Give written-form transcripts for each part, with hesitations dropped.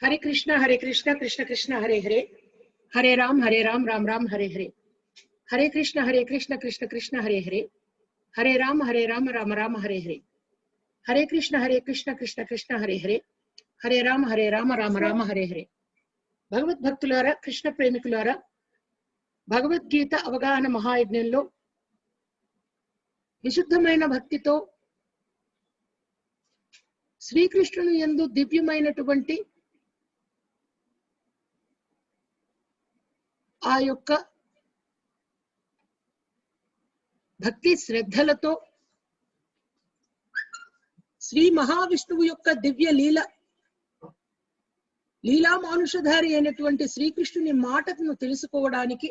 हरे कृष्ण कृष्ण कृष्ण हरे हरे, हरे राम राम राम हरे हरे। हरे कृष्ण कृष्ण कृष्ण हरे हरे, हरे राम राम राम हरे हरे। हरे कृष्ण कृष्ण कृष्ण हरे हरे, हरे राम राम राम हरे हरे। భగవద్ భక్తులారా, కృష్ణ ప్రేమికులారా, భగవద్గీత అవగాహన మహాయజ్ఞంలో విశుద్ధమైన భక్తితో శ్రీకృష్ణుని యందు దివ్యమైనటువంటి ఆ యొక్క భక్తి శ్రద్ధలతో శ్రీ మహావిష్ణువు యొక్క దివ్య లీలా మానుషధారి అయినటువంటి శ్రీకృష్ణుని మాటను తెలుసుకోవడానికి,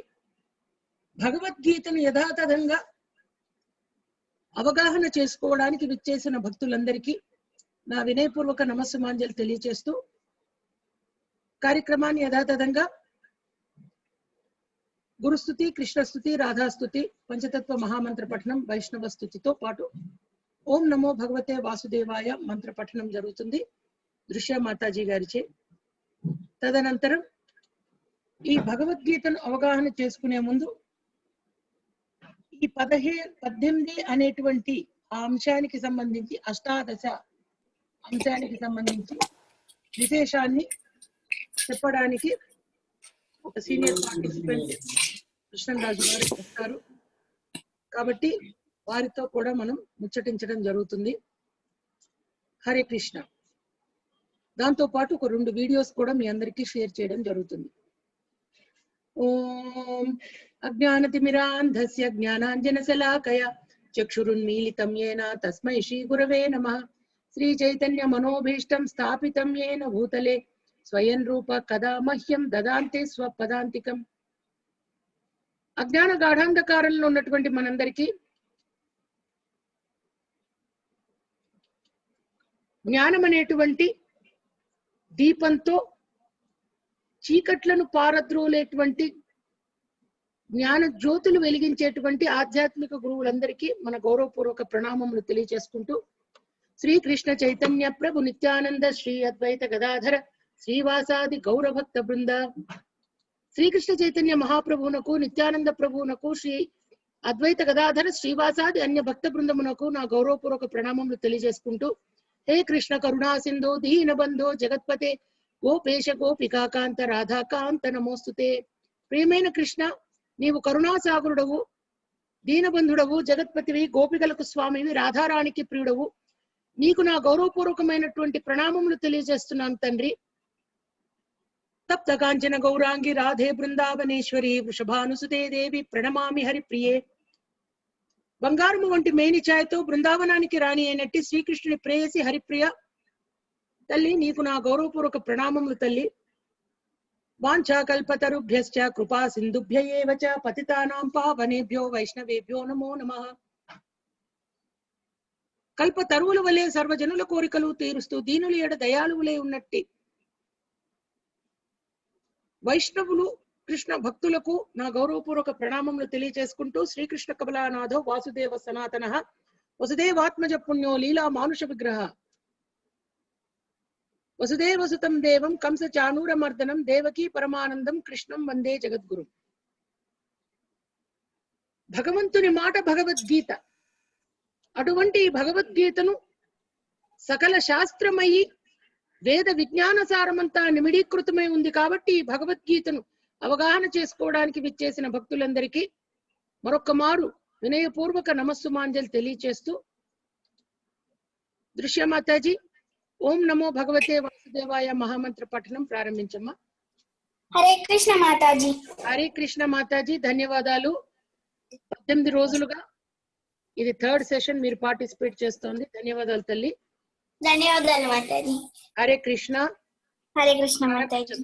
భగవద్గీతను యథాతథంగా అవగాహన చేసుకోవడానికి విచ్చేసిన భక్తులందరికీ నా వినయపూర్వక నమస్సుమాంజలి తెలియజేస్తూ కార్యక్రమాన్ని యథాతథంగా గురుస్తుతి, కృష్ణస్తుతి, రాధాస్తుతి, పంచతత్వ మహామంత్ర పఠనం, వైష్ణవ స్తుతితో పాటు ఓం నమో భగవతే వాసుదేవాయ మంత్ర పఠనం జరుగుతుంది దృశ్య మాతాజీ గారిచే. తదనంతరం ఈ భగవద్గీతను అవగాహన చేసుకునే ముందు ఈ 18 అనేటువంటి ఆ అంశానికి సంబంధించి, అష్టాదశ అంశానికి సంబంధించి విశేషాన్ని చెప్పడానికి ఒక సీనియర్ పార్టిసిపెంట్ కృష్ణరాజు గారు వస్తారు కాబట్టి వారితో కూడా మనం ముచ్చటించడం జరుగుతుంది. హరే కృష్ణ. దాంతో పాటు ఒక 2 వీడియోస్ కూడా మీ అందరికీ షేర్ చేయడం జరుగుతుంది. ఓం అజ్ఞానతిమిరాంధస్య జ్ఞానాంజనశలాకయ చక్షురున్మీలితం యేన తస్మై శ్రీ గురవే నమః. శ్రీ చైతన్య మనోభీష్టం స్థాపితం యేన భూతలే స్వయం రూప కదా మహ్యం దదాంతే స్వపదాంతికం. అజ్ఞాన గాఢాంధకారంలో ఉన్నటువంటి మనందరికీ జ్ఞానం అనేటువంటి దీపంతో చీకట్లను పారద్రోలేటువంటి జ్ఞాన జ్యోతులు వెలిగించేటువంటి ఆధ్యాత్మిక గురువులందరికీ మన గౌరవపూర్వక ప్రణామములు తెలియజేసుకుంటూ, శ్రీకృష్ణ చైతన్య ప్రభు నిత్యానంద శ్రీ అద్వైత గదాధర శ్రీవాసాది గౌరభక్త బృంద. శ్రీకృష్ణ చైతన్య మహాప్రభువునకు, నిత్యానంద ప్రభువునకు, శ్రీ అద్వైత గదాధర శ్రీవాసాది అన్య భక్త బృందమునకు నా గౌరవపూర్వక ప్రణామములు తెలియజేసుకుంటూ, హే కృష్ణ కరుణా సింధు దీన బంధో జగత్పతే గోపేశ గోపికాకాంత రాధాకాంత నమోస్తుతే. ప్రియమైన కృష్ణ, నీవు కరుణాసాగరుడవు, దీనబంధుడవు, జగత్పతివి, గోపికలకు స్వామివి, రాధారాణికి ప్రియుడవు. నీకు నా గౌరవపూర్వకమైనటువంటి ప్రణామములు తెలియజేస్తున్నాను తండ్రి. తప్త కాంచన గౌరాంగి రాధే బృందావనేశ్వరి వృషభానుసుతే దేవి ప్రణమామి హరిప్రియే. బంగారము వంటి మేని ఛాయతో బృందావనానికి రాణి అయినట్టి శ్రీకృష్ణుని ప్రేయసి హరిప్రియ తల్లి, నీకు నా గౌరవపూర్వక ప్రణామములు తల్లి. వాంఛా కల్పతరుభ్యశ్చ కృపా సింధుభ్య ఏవ చ పతితానాం పావనేభ్యో వైష్ణవేభ్యో నమో నమః. కల్ప తరువుల వలె సర్వజనుల కోరికలు తీరుస్తూ దీనుల ఎడ దయాళువులే ఉన్నట్టి వైష్ణవులు కృష్ణ భక్తులకు నా గౌరవపూర్వక ప్రణామములు తెలియజేసుకుంటూ, శ్రీకృష్ణ కమలానాథో వాసుదేవ సనాతన వసుదేవాత్మజ పుణ్యో లీలా మానుష విగ్రహ వసుదేవసుతం దేవం కంస చాణూరమర్దనం దేవకీ పరమానందం కృష్ణం వందే జగద్గురు. భగవంతుని మాట భగవద్గీత. అటువంటి భగవద్గీతను సకల శాస్త్రమయి వేద విజ్ఞాన సారమంతా నిమిడీకృతమై ఉంది కాబట్టి ఈ భగవద్గీతను అవగాహన చేసుకోవడానికి విచ్చేసిన భక్తులందరికీ మరొక్క మారు వినయపూర్వక నమస్సుమాంజలి తెలియచేస్తూ, దృశ్య మాతాజీ ఓం నమో భగవతే వాసుదేవాయ మహామంత్ర పఠనం ప్రారంభించమ్మా. హరే కృష్ణ మాతాజీ. హరే కృష్ణ మాతాజీ, ధన్యవాదాలు. 18 రోజులుగా ఇది 3rd సెషన్ మీరు పార్టిసిపేట్ చేస్తోంది. ధన్యవాదాలు తల్లి. ధన్యవాదాలు మాతాజీ. హరే కృష్ణ. హరే కృష్ణ మాతాజీ.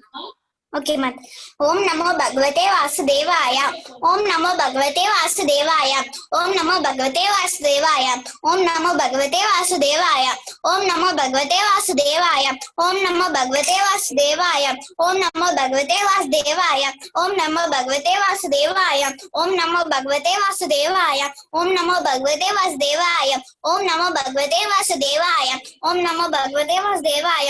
ఓకే మాత. ఓం నమో భగవతే వాసుదేవాయ. ఓం నమో భగవతే వాసుదేవాయ. ఓం నమో భగవతే వాసుదేవాయ. ఓం నమో భగవతే వాసుదేవాయ. ఓం నమో భగవతే వాసుదేవాయ. ఓం నమో భగవతే వాసుదేవాయ. ఓం నమో భగవతే వాసుదేవాయ. ఓం నమో భగవతే వాసుదేవాయ. ఓం నమో భగవతే వాసుదేవాయ. ఓం నమో భగవతే వాసుదేవాయ. ఓం నమో భగవతే వాసుదేవాయ. ఓం నమో భగవతే వాసుదేవాయ.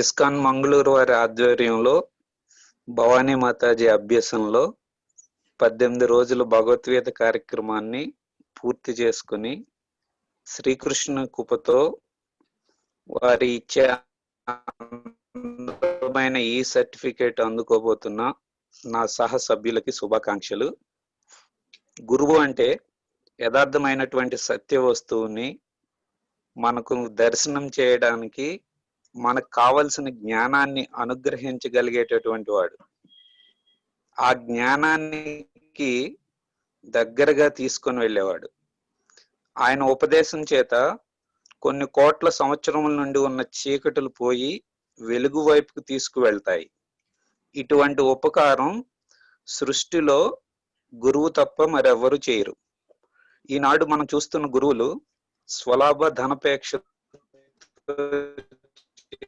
ఇస్కాన్ మంగళూరు వారి ఆధ్వర్యంలో భవానీ మాతాజీ అభ్యసనలో 18 రోజుల భగవద్గీత కార్యక్రమాన్ని పూర్తి చేసుకుని శ్రీకృష్ణ కృపతో వారి ఇచ్చే అందమైన ఈ సర్టిఫికేట్ అందుకోబోతున్న నా సహ సభ్యులకి శుభాకాంక్షలు. గురువు అంటే యథార్థమైనటువంటి సత్య వస్తువుని మనకు దర్శనం చేయడానికి మనకు కావలసిన జ్ఞానాన్ని అనుగ్రహించగలిగేటటువంటి వాడు. ఆ జ్ఞానానికి దగ్గరగా తీసుకొని వెళ్ళేవాడు. ఆయన ఉపదేశం చేత కొన్ని కోట్ల సంవత్సరముల నుండి ఉన్న చీకటులు పోయి వెలుగు వైపుకు తీసుకువెళ్తాయి. ఇటువంటి ఉపకారం సృష్టిలో గురువు తప్ప మరెవ్వరూ చేయరు. ఈనాడు మనం చూస్తున్న గురువులు స్వలాభ ధనపేక్ష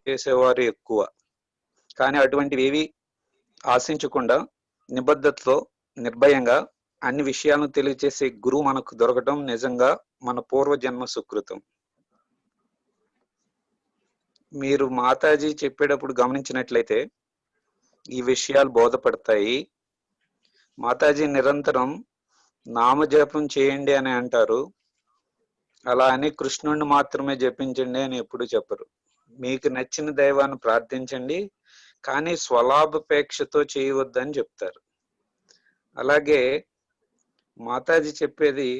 చేసేవారు ఎక్కువ. కానీ అటువంటివి ఏవి ఆశించకుండా నిబద్ధతతో నిర్భయంగా అన్ని విషయాలను తెలియజేసే గురువు మనకు దొరకటం నిజంగా మన పూర్వజన్మ సుకృతం. మీరు మాతాజీ చెప్పేటప్పుడు గమనించినట్లయితే ఈ విషయాలు బోధపడతాయి. మాతాజీ నిరంతరం నామజపం చేయండి అని అంటారు. అలా అని కృష్ణుడిని మాత్రమే జపించండి అని ఎప్పుడు చెప్పరు. మీకు నచ్చిన దైవాన్ని ప్రార్థించండి, కానీ స్వలాభాపేక్షతో చేయవద్దని చెప్తారు. అలాగే మాతాజీ చెప్పేది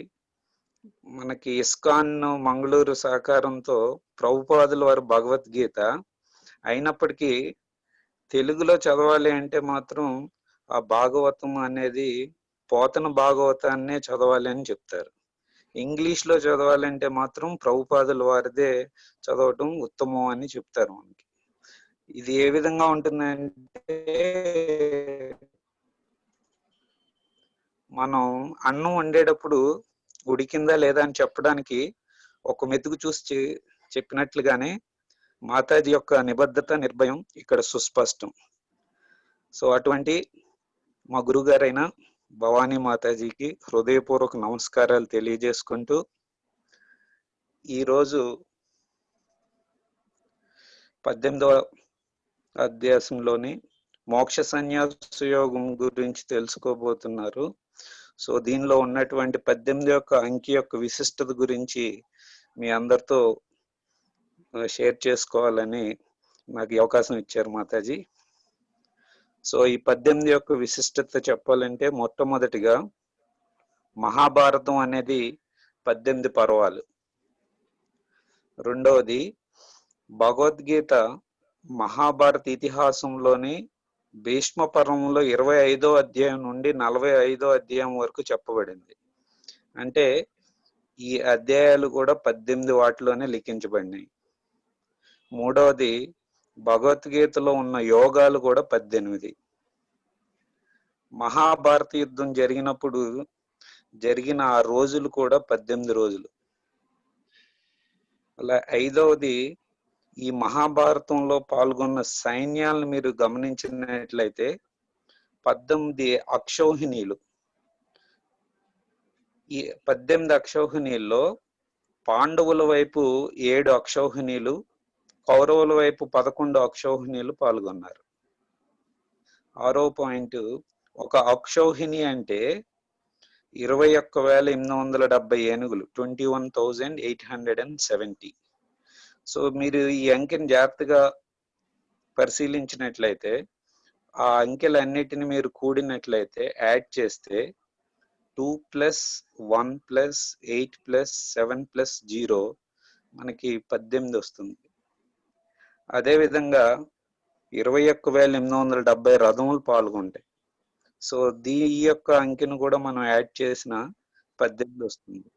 మనకి ఇస్కాన్ మంగళూరు సహకారంతో ప్రభుపాదుల వారి భగవద్గీత అయినప్పటికీ తెలుగులో చదవాలి అంటే మాత్రం ఆ భాగవతం అనేది పోతన భాగవతాన్నే చదవాలి అని చెప్తారు. ఇంగ్లీష్ లో చదవాలంటే మాత్రం ప్రభుపాదుల వారిదే చదవటం ఉత్తమం అని చెప్తారు మనకి. ఇది ఏ విధంగా ఉంటుందంటే, మనం అన్నం వండేటప్పుడు ఉడికిందా లేదా అని చెప్పడానికి ఒక మెతుకు చూసి చెప్పినట్లుగానే మాతాజీ యొక్క నిబద్ధత నిర్భయం ఇక్కడ సుస్పష్టం. సో అటువంటి మా గురుగారైన భవానీ మాతాజీకి హృదయపూర్వక నమస్కారాలు తెలియజేసుకుంటూ ఈరోజు 18వ అధ్యాయంలోని మోక్ష సన్యాస యోగం గురించి తెలుసుకోబోతున్నారు. సో దీనిలో ఉన్నటువంటి 18 యొక్క అంకి యొక్క విశిష్టత గురించి మీ అందరితో షేర్ చేసుకోవాలని నాకు ఈ అవకాశం ఇచ్చారు మాతాజీ. సో ఈ 18 యొక్క విశిష్టత చెప్పాలంటే మొట్టమొదటిగా మహాభారతం అనేది 18 పర్వాలు. రెండవది భగవద్గీత మహాభారత ఇతిహాసంలోని భీష్మ పర్వంలో 25వ అధ్యాయం నుండి 45వ అధ్యాయం వరకు చెప్పబడింది. అంటే ఈ అధ్యాయాలు కూడా 18 వాటిలోనే లిఖించబడినాయి. మూడవది భగవద్గీతలో ఉన్న యోగాలు కూడా 18. మహాభారత యుద్ధం జరిగినప్పుడు జరిగిన ఆ రోజులు కూడా 18 రోజులు. అలా ఐదవది ఈ మహాభారతంలో పాల్గొన్న సైన్యాలను మీరు గమనించినట్లయితే 18 అక్షౌహిణీలు. ఈ 18 అక్షౌహిణీల్లో పాండవుల వైపు 7 అక్షౌహిణీలు, కౌరవుల వైపు 11 అక్షౌహిణీలు పాల్గొన్నారు. 6వ పాయింట్, ఒక అక్షౌహిణి అంటే 21,870 ఏనుగులు, 21,870. సో మీరు ఈ అంకెని జాగ్రత్తగా పరిశీలించినట్లయితే ఆ అంకెలన్నిటిని మీరు కూడినట్లయితే యాడ్ చేస్తే 2 + 1 + 8 + 7 + 0 మనకి 18 వస్తుంది. అదేవిధంగా 21,870 రథములు పాల్గొంటాయి. సో ఈ యొక్క అంకెను కూడా మనం యాడ్ చేసిన 18 వస్తుంది.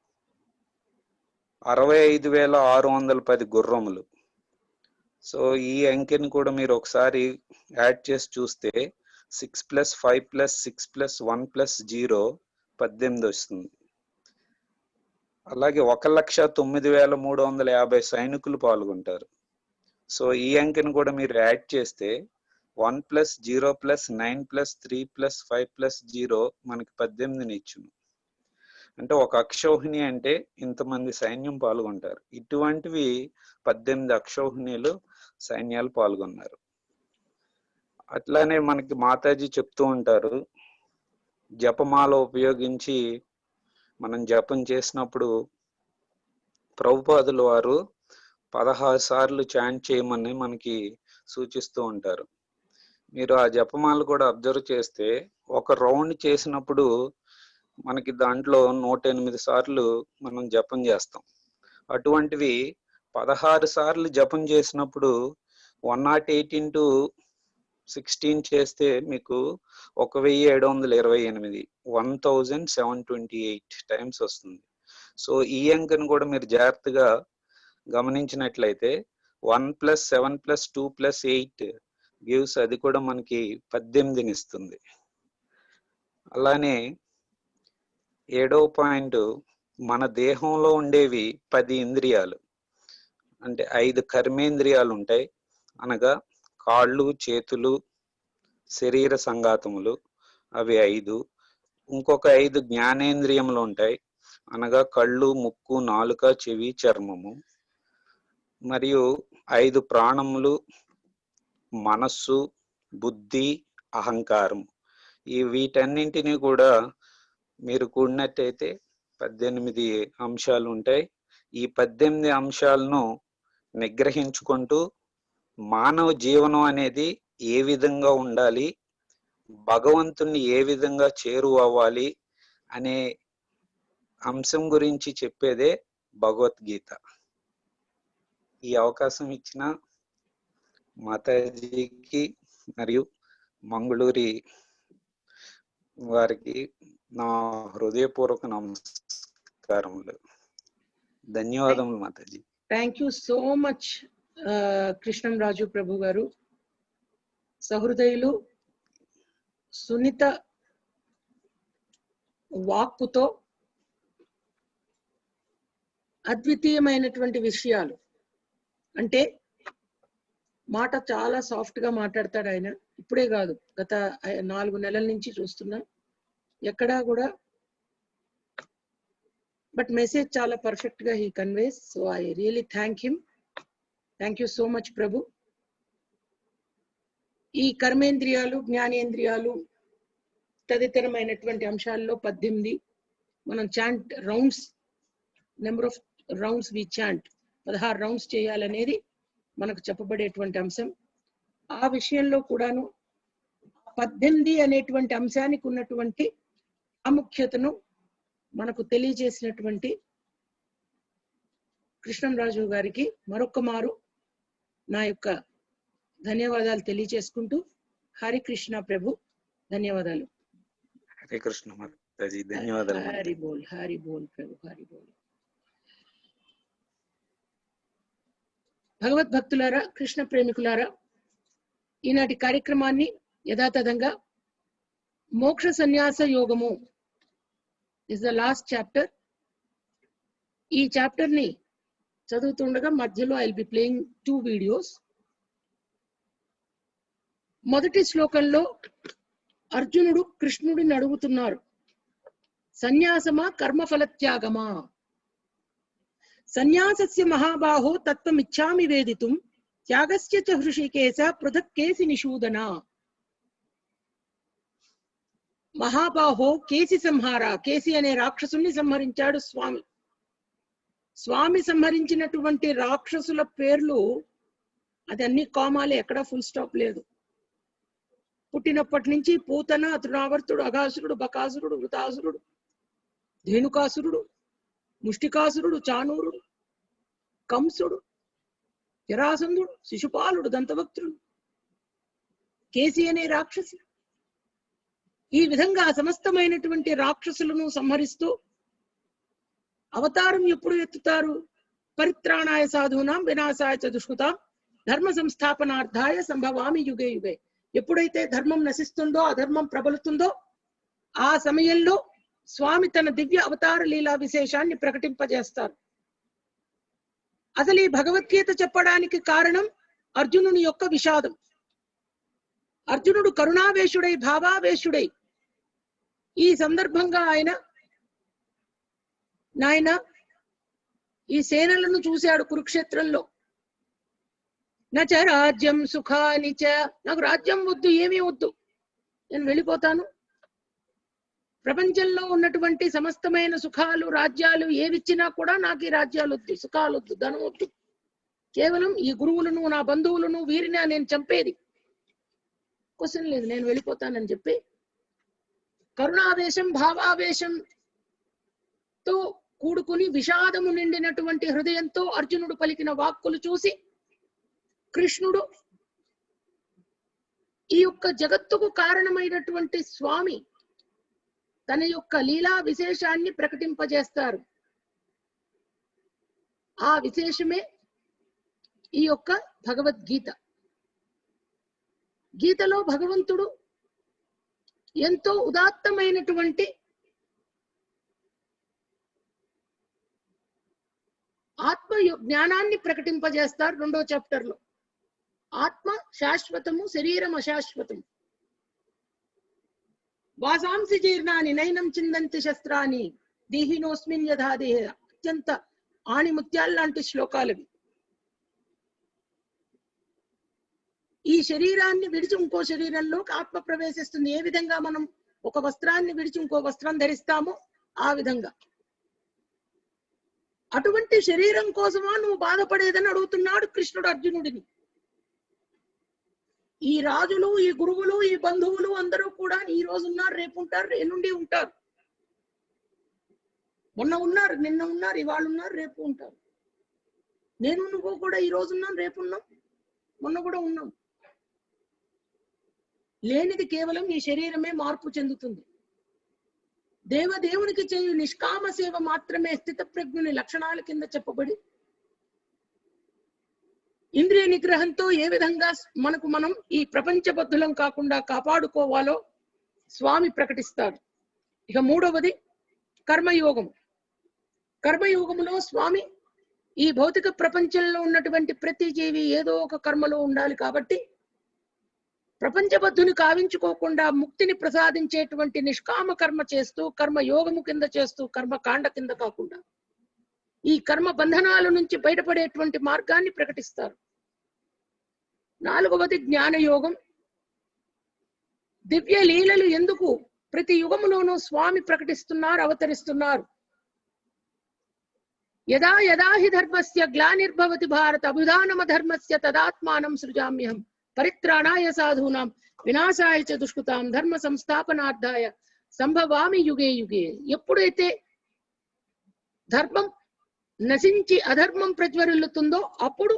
65,610 గుర్రములు. సో ఈ అంకెను కూడా మీరు ఒకసారి యాడ్ చేసి చూస్తే 6 + 5 + 6 + 1 + 0 18 వస్తుంది. అలాగే 1,09,350 సైనికులు పాల్గొంటారు. సో ఈ అంకెను కూడా మీరు యాడ్ చేస్తే 1 + 0 + 9 + 3 + 5 + 0 మనకి 18ని ఇచ్చును. అంటే ఒక అక్షౌహిణి అంటే ఇంతమంది సైన్యం పాల్గొంటారు. ఇటువంటివి 18 అక్షౌహిణీలు సైన్యాలు పాల్గొన్నారు. అట్లానే మనకి మాతాజీ చెప్తూ ఉంటారు, జపమాల ఉపయోగించి మనం జపం చేసినప్పుడు ప్రభుపాదుల వారు 16 సార్లు చాంట్ చేయమని మనకి సూచిస్తూ ఉంటారు. మీరు ఆ జపమాల కూడా అబ్జర్వ్ చేస్తే ఒక రౌండ్ చేసినప్పుడు మనకి దాంట్లో 108 సార్లు మనం జపం చేస్తాం. అటువంటివి 16 సార్లు జపం చేసినప్పుడు 108 into 16 చేస్తే మీకు 1728 1728 టైమ్స్ వస్తుంది. సో ఈ అంకెను కూడా మీరు జాగ్రత్తగా గమనించినట్లయితే 1 + 7 + 2 + 8 గివ్స్, అది కూడా మనకి 18ని ఇస్తుంది. అలానే 7వ పాయింట్, మన దేహంలో ఉండేవి 10 ఇంద్రియాలు, అంటే 5 కర్మేంద్రియాలు ఉంటాయి. అనగా కాళ్ళు, చేతులు, శరీర సంఘాతములు, అవి 5. ఇంకొక 5 జ్ఞానేంద్రియములు ఉంటాయి, అనగా కళ్ళు, ముక్కు, నాలుక, చెవి, చర్మము. మరియు 5 ప్రాణములు, మనస్సు, బుద్ధి, అహంకారం. వీటన్నింటినీ కూడా మీరు కూడినట్టయితే 18 అంశాలు ఉంటాయి. ఈ 18 అంశాలను నిగ్రహించుకుంటూ మానవ జీవనం అనేది ఏ విధంగా ఉండాలి, భగవంతుణ్ణి ఏ విధంగా చేరువవ్వాలి అనే అంశం గురించి చెప్పేదే భగవద్గీత. ఈ అవకాశం ఇచ్చిన మాతాజీకి మరియు మంగళూరి వారికి నా హృదయపూర్వక నమస్కారములు. ధన్యవాదములు మాతాజీ. Thank you so much Krishnam Raju Prabhu garu. సహృదయులు, సున్నిత వాక్కుతో అద్వితీయమైనటువంటి విషయాలు, అంటే మాట చాలా సాఫ్ట్ గా మాట్లాడతాడు ఆయన. ఇప్పుడే కాదు, గత 4 నెలల నుంచి చూస్తున్నా, ఎక్కడా కూడా, బట్ మెసేజ్ చాలా పర్ఫెక్ట్ గా he conveys. So I really thank him. Thank you so much Prabhu. ఈ కర్మేంద్రియాలు, జ్ఞానేంద్రియాలు తదితరమైనటువంటి అంశాల్లో 18 మనం chant rounds, number of rounds we chant, 16 rounds చేయాలనేది మనకు చెప్పబడేటువంటి అంశం. ఆ విషయంలో కూడాను 18 అనేటువంటి అంశానికి ఉన్నటువంటి ప్రాముఖ్యతను మనకు తెలియజేసినటువంటి కృష్ణంరాజు గారికి మరొక్క మారు నా యొక్క ధన్యవాదాలు తెలియజేసుకుంటూ, హరికృష్ణ ప్రభు. ధన్యవాదాలు. హరే కృష్ణ మాతాజీ, ధన్యవాదాలు. హరి బోల్, హరి బోల్ ప్రభు, హరి బోల్. భగవద్భక్తులారా, కృష్ణ ప్రేమికులారా, ఈనాటి కార్యక్రమాన్ని యథాతథంగా మోక్ష సన్యాస యోగము ఇస్ ద లాస్ట్ చాప్టర్. ఈ చాప్టర్ ని చదువుతుండగా మధ్యలో I will be playing 2 videos. మొదటి శ్లోకంలో అర్జునుడు కృష్ణుడిని అడుగుతున్నారు, సన్యాసమా కర్మఫల త్యాగమా? సన్యాసస్య మహాబాహో తత్వమిచ్ఛామి వేదితుం త్యాగస్య చ హృషికేశ పృథక్ కేసి నిషూదన. మహాబాహో కేసి సంహార, కేసి అనే రాక్షసుని సంహరించాడు స్వామి. స్వామి సంహరించినటువంటి రాక్షసుల పేర్లు అది అన్ని కామాలే, ఎక్కడా ఫుల్ స్టాప్ లేదు. పుట్టినప్పటి నుంచి పూతన, తృణావర్తుడు, అఘాసురుడు, బకాసురుడు, వృతాసురుడు, ధేనుకాసురుడు, ముష్టికాసురుడు, చానూరుడు, కంసుడు, జరాసంధుడు, శిశుపాలుడు, దంతభక్తుడు, కేసి అనే రాక్షసి. ఈ విధంగా సమస్తమైనటువంటి రాక్షసులను సంహరిస్తూ అవతారం ఎప్పుడు ఎత్తుతారు? పరిత్రాణాయ సాధూనాం వినాశాయ చ దుష్కృతాం ధర్మ సంస్థాపనార్థాయ సంభవామి యుగే యుగే. ఎప్పుడైతే ధర్మం నశిస్తుందో, అధర్మం ప్రబలుతుందో, ఆ సమయంలో స్వామి తన దివ్య అవతార లీలా విశేషాన్ని ప్రకటింపజేస్తారు. అసలు ఈ భగవద్గీత చెప్పడానికి కారణం అర్జునుని యొక్క విషాదం. అర్జునుడు కరుణావేశుడై, భావావేశుడై ఈ సందర్భంగా నాయన ఈ సేనలను చూశాడు కురుక్షేత్రంలో. నచ రాజ్యం సుఖాని చ, నాకు రాజ్యం వద్దు, ఏమీ వద్దు, నేను వెళ్ళిపోతాను. ప్రపంచంలో ఉన్నటువంటి సమస్తమైన సుఖాలు రాజ్యాలు ఏవిచ్చినా కూడా నాకు ఈ రాజ్యాలు వద్దు, సుఖాలు వద్దు, ధనం వద్దు. కేవలం ఈ గురువులను, నా బంధువులను, వీరిని నేను చంపేది క్వశ్చన్ లేదు, నేను వెళ్ళిపోతానని చెప్పి కరుణావేశం భావావేశంతో కూడుకుని విషాదము నిండినటువంటి హృదయంతో అర్జునుడు పలికిన వాక్కులు చూసి కృష్ణుడు ఈ యొక్క జగత్తుకు కారణమైనటువంటి స్వామి తన యొక్క లీలా విశేషాన్ని ప్రకటింపజేస్తారు. ఆ విశేషమే ఈ యొక్క భగవద్గీత. గీతలో భగవంతుడు ఎంతో ఉదాత్తమైనటువంటి ఆత్మ జ్ఞానాన్ని ప్రకటింపజేస్తారు. 2వ చాప్టర్ లో ఆత్మ శాశ్వతము, శరీరం అశాశ్వతము. వాసాంసి జీర్ణాని నైనం చిందంతి శస్త్రాన్ని దీహినోస్మిన్ యథా దేహ. అత్యంత ఆణిముత్యాల్లాంటి శ్లోకాలవి. ఈ శరీరాన్ని విడిచి ఇంకో శరీరంలోకి ఆత్మ ప్రవేశిస్తుంది. ఏ విధంగా మనం ఒక వస్త్రాన్ని విడిచి ఇంకో వస్త్రం ధరిస్తామో ఆ విధంగా. అటువంటి శరీరం కోసమా నువ్వు బాధపడేదని అడుగుతున్నాడు కృష్ణుడు అర్జునుడిని. ఈ రాజులు, ఈ గురువులు, ఈ బంధువులు అందరూ కూడా ఈ రోజు ఉన్నారు, రేపు ఉంటారు, ఎల్లుండి ఉంటారు. మొన్న ఉన్నారు, నిన్న ఉన్నారు, ఇవాళ ఉన్నారు, రేపు ఉంటారు. నేను నువ్వు కూడా ఈ రోజు ఉన్నాం, రేపు ఉన్నాం, మొన్న కూడా ఉన్నాం. లేనిది కేవలం ఈ శరీరమే మార్పు చెందుతుంది. దేవదేవునికి చేయు నిష్కామ సేవ మాత్రమే స్థిత ప్రజ్ఞుని లక్షణాల కింద చెప్పబడి ఇంద్రియ నిగ్రహంతో ఏ విధంగా మనం ఈ ప్రపంచబద్ధులం కాకుండా కాపాడుకోవాలో స్వామి ప్రకటిస్తారు. ఇక 3వది కర్మయోగం. కర్మయోగములో స్వామి ఈ భౌతిక ప్రపంచంలో ఉన్నటువంటి ప్రతి జీవి ఏదో ఒక కర్మలో ఉండాలి కాబట్టి ప్రపంచబద్ధుని కావించుకోకుండా ముక్తిని ప్రసాదించేటువంటి నిష్కామ కర్మ చేస్తూ, కర్మ యోగము కింద చేస్తూ, కర్మకాండ కింద కాకుండా ఈ కర్మ బంధనాల నుంచి బయటపడేటువంటి మార్గాన్ని ప్రకటిస్తారు. 4వది జ్ఞానయోగం. దివ్య లీలలు ఎందుకు ప్రతి యుగములోనూ స్వామి ప్రకటిస్తున్నారు, అవతరిస్తున్నారు. యదా యదా హి ధర్మస్య గ్లానిర్భవతి భారత అభిధానమ ధర్మస్య తదాత్మానం సృజామ్యహం పరిత్రాణాయ సాధూనాం వినాశాయ చ దుష్కృతాం ధర్మ సంస్థాపనార్థాయ సంభవామి యుగే యుగే. ఎప్పుడైతే ధర్మం నశించి అధర్మం ప్రజ్వరిల్లుతుందో అప్పుడు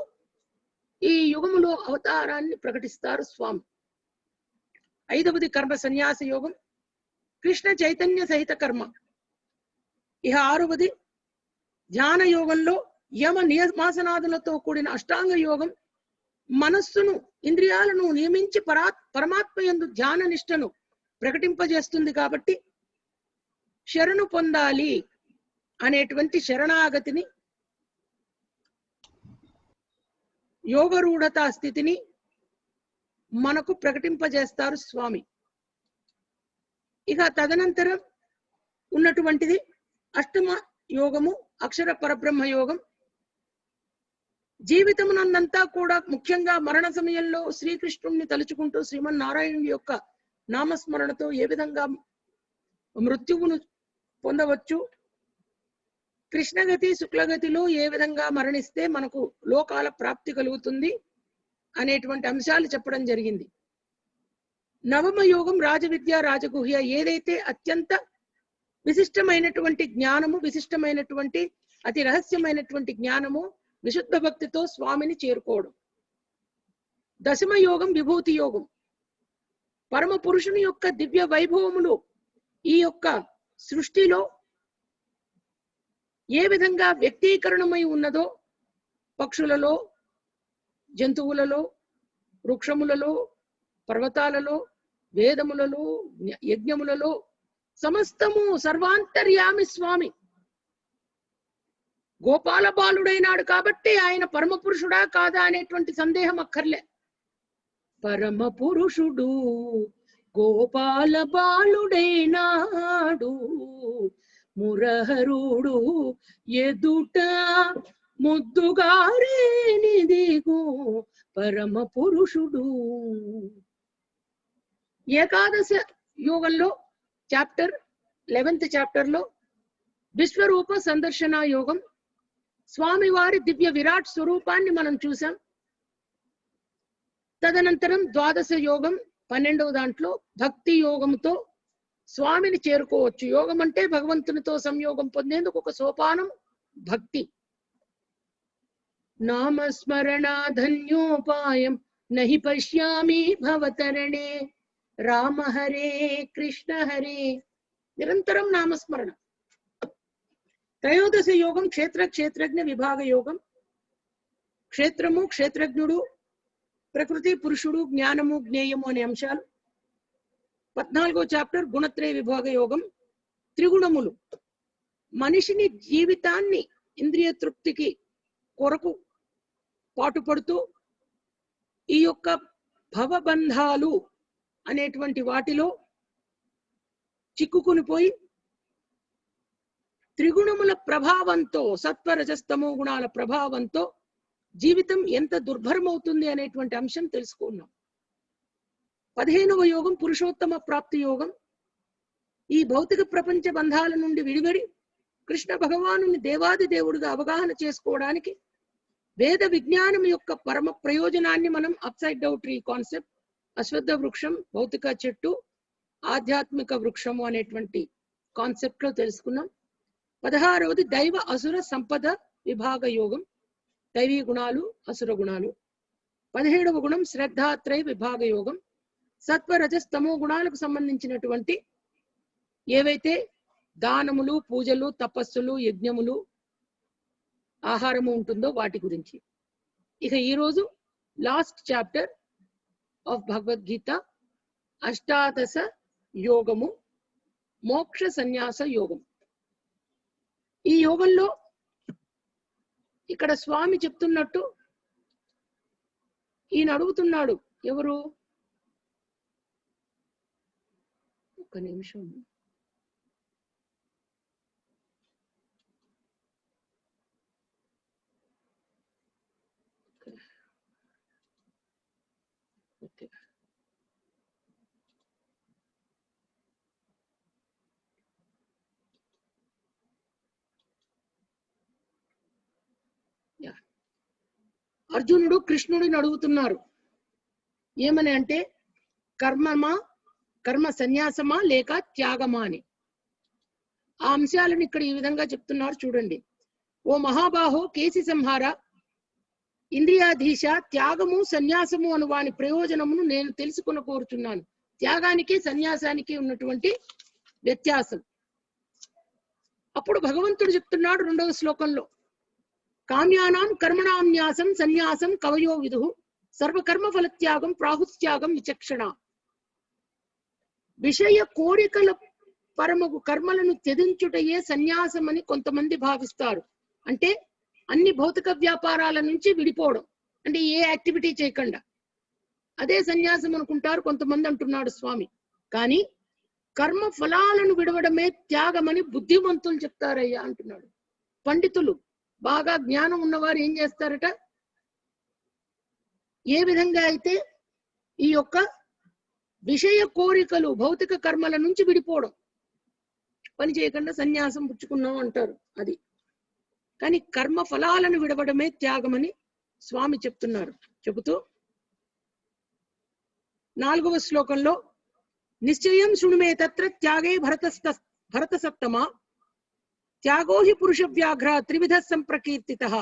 ఈ యుగములో అవతారాన్ని ప్రకటిస్తారు స్వామి. 5వది కర్మ సన్యాస యోగం, కృష్ణ చైతన్య సహిత కర్మ. ఇక 6వది ధ్యాన యోగంలో యమ నియమాసనాదులతో కూడిన అష్టాంగ యోగం. మనస్సును, ఇంద్రియాలను నియమించి పరమాత్మ యందు ధ్యాన నిష్టను ప్రకటింపజేస్తుంది. కాబట్టి శరణు పొందాలి అనేటువంటి శరణాగతిని, యోగరూఢతా స్థితిని మనకు ప్రకటింపజేస్తారు స్వామి. ఇక తదనంతరం ఉన్నటువంటిది అష్టమ యోగము, అక్షర పరబ్రహ్మ యోగం. జీవితమునంతా కూడా ముఖ్యంగా మరణ సమయంలో శ్రీకృష్ణుణ్ణి తలుచుకుంటూ శ్రీమన్నారాయణుడి యొక్క నామస్మరణతో ఏ విధంగా మృత్యువును పొందవచ్చు, కృష్ణగతి శుక్లగతిలో ఏ విధంగా మరణిస్తే మనకు లోకాల ప్రాప్తి కలుగుతుంది అనేటువంటి అంశాలు చెప్పడం జరిగింది. 9వ యోగం రాజవిద్య రాజగుహ్య. ఏదైతే అత్యంత విశిష్టమైనటువంటి జ్ఞానము, విశిష్టమైనటువంటి అతి రహస్యమైనటువంటి జ్ఞానము, విశుద్ధ భక్తితో స్వామిని చేరుకోవడం. 10వ యోగం విభూతి యోగం. పరమ పురుషుని యొక్క దివ్య వైభవములు ఈ యొక్క సృష్టిలో ఏ విధంగా వ్యక్తీకరణమై ఉన్నదో, పక్షులలో, జంతువులలో, వృక్షములలో, పర్వతాలలో, వేదములలో, యజ్ఞములలో సమస్తము సర్వాంతర్యామి స్వామి. గోపాల బాలుడైనాడు కాబట్టి ఆయన పరమ పురుషుడా కాదా అనేటువంటి సందేహం అక్కర్లే. పరమ పురుషుడు గోపాల బాలుడైనాడు, మురహరుడు ఎదుట ముద్దుగారేనిదిగో పరమ పురుషుడు. ఏకాదశ యోగంలో చాప్టర్ 11th చాప్టర్ లో విశ్వరూప సందర్శన యోగం, స్వామివారి దివ్య విరాట్ స్వరూపాన్ని మనం చూసాం. తదనంతరం ద్వాదశ యోగం 12వ దాంట్లో భక్తి యోగంతో స్వామిని చేరుకోవచ్చు. యోగం అంటే భగవంతునితో సంయోగం పొందేందుకు ఒక సోపానం భక్తి. నామస్మరణాధన్యోపాయం నహి పశ్యామి భవతరణే రామ హరే కృష్ణ హరే. నిరంతరం నామస్మరణ. త్రయోదశ యోగం క్షేత్రజ్ఞ విభాగ యోగం. క్షేత్రము, క్షేత్రజ్ఞుడు, ప్రకృతి, పురుషుడు, జ్ఞానము, జ్ఞేయము అనే అంశాలు. 14వ చాప్టర్ గుణత్రయ విభాగ యోగం. త్రిగుణములు మనిషిని జీవితాన్ని ఇంద్రియ తృప్తికి కొరకు పాటుపడుతూ ఈ యొక్క భవబంధాలు అనేటువంటి వాటిలో చిక్కుకుని పోయి త్రిగుణముల ప్రభావంతో, సత్వరజస్తమో గుణాల ప్రభావంతో జీవితం ఎంత దుర్భరమవుతుంది అనేటువంటి అంశం తెలుసుకున్నాం. 15వ యోగం పురుషోత్తమ ప్రాప్తి యోగం. ఈ భౌతిక ప్రపంచ బంధాల నుండి విడివడి కృష్ణ భగవాను దేవాది దేవుడిగా అవగాహన చేసుకోవడానికి వేద విజ్ఞానం యొక్క పరమ ప్రయోజనాన్ని మనం అప్సైడ్ డౌన్ ట్రీ కాన్సెప్ట్, అశ్వత్థ వృక్షం, భౌతిక చెట్టు, ఆధ్యాత్మిక వృక్షము అనేటువంటి కాన్సెప్ట్ లో తెలుసుకున్నాం. 16వది దైవ అసుర సంపద విభాగ యోగం, దైవీ గుణాలు, అసుర గుణాలు. 17వ గుణం శ్రద్ధాత్రయ విభాగ యోగం. సత్వరజస్తమో గుణాలకు సంబంధించినటువంటి ఏవైతే దానములు, పూజలు, తపస్సులు, యజ్ఞములు, ఆహారము ఉంటుందో వాటి గురించి. ఇక ఈరోజు లాస్ట్ చాప్టర్ ఆఫ్ భగవద్గీత, అష్టాదశ యోగము, మోక్ష సన్యాస యోగం. ఈ యోగంలో ఇక్కడ స్వామి చెప్తున్నట్టు ఈయన అడుగుతున్నాడు, ఎవరు, ఒక్క నిమిషం, ఓకే, అర్జునుడు కృష్ణుడిని అడుగుతున్నారు ఏమని అంటే, కర్మ సన్యాసమా లేక త్యాగమా అని. ఆ అంశాలను ఇక్కడ ఈ విధంగా చెప్తున్నారు చూడండి. ఓ మహాబాహో కేసి సంహార, ఇంద్రియాధీశ, త్యాగము సన్యాసము అను వాని ప్రయోజనమును నేను తెలుసుకుని కోరుచున్నాను. త్యాగానికి సన్యాసానికి ఉన్నటువంటి వ్యత్యాసం. అప్పుడు భగవంతుడు చెప్తున్నాడు 2వ శ్లోకంలో, కామ్యానాం కర్మణాన్యాసం సన్యాసం కవయో విదుః సర్వకర్మ ఫలత్యాగం ప్రాహుత్యాగం విచక్షణ. విషయ కోరికల పరమగు కర్మలను త్యజించుటయే సన్యాసం అని కొంతమంది భావిస్తారు. అంటే అన్ని భౌతిక వ్యాపారాల నుంచి విడిపోవడం, అంటే ఏ యాక్టివిటీ చేయకుండా అదే సన్యాసం అనుకుంటారు కొంతమంది అంటున్నాడు స్వామి. కానీ కర్మ ఫలాలను విడవడమే త్యాగమని బుద్ధిమంతులు చెప్తారయ్యా అంటున్నాడు. పండితులు, బాగా జ్ఞానం ఉన్నవారు ఏం చేస్తారట, ఏ విధంగా అయితే ఈ యొక్క విషయ కోరికలు భౌతిక కర్మల నుంచి విడిపోవడం, పని చేయకుండా సన్యాసం పుచ్చుకున్నాం అంటారు. అది కానీ కర్మ ఫలాలను విడవడమే త్యాగమని స్వామి చెప్తున్నారు. చెబుతూ 4వ శ్లోకంలో, నిశ్చయం శృణుమే తత్ర త్యాగే భరత సత్తమా త్యాగో హి పురుష వ్యాఘ్ర త్రివిధ సంప్రకీర్తితః.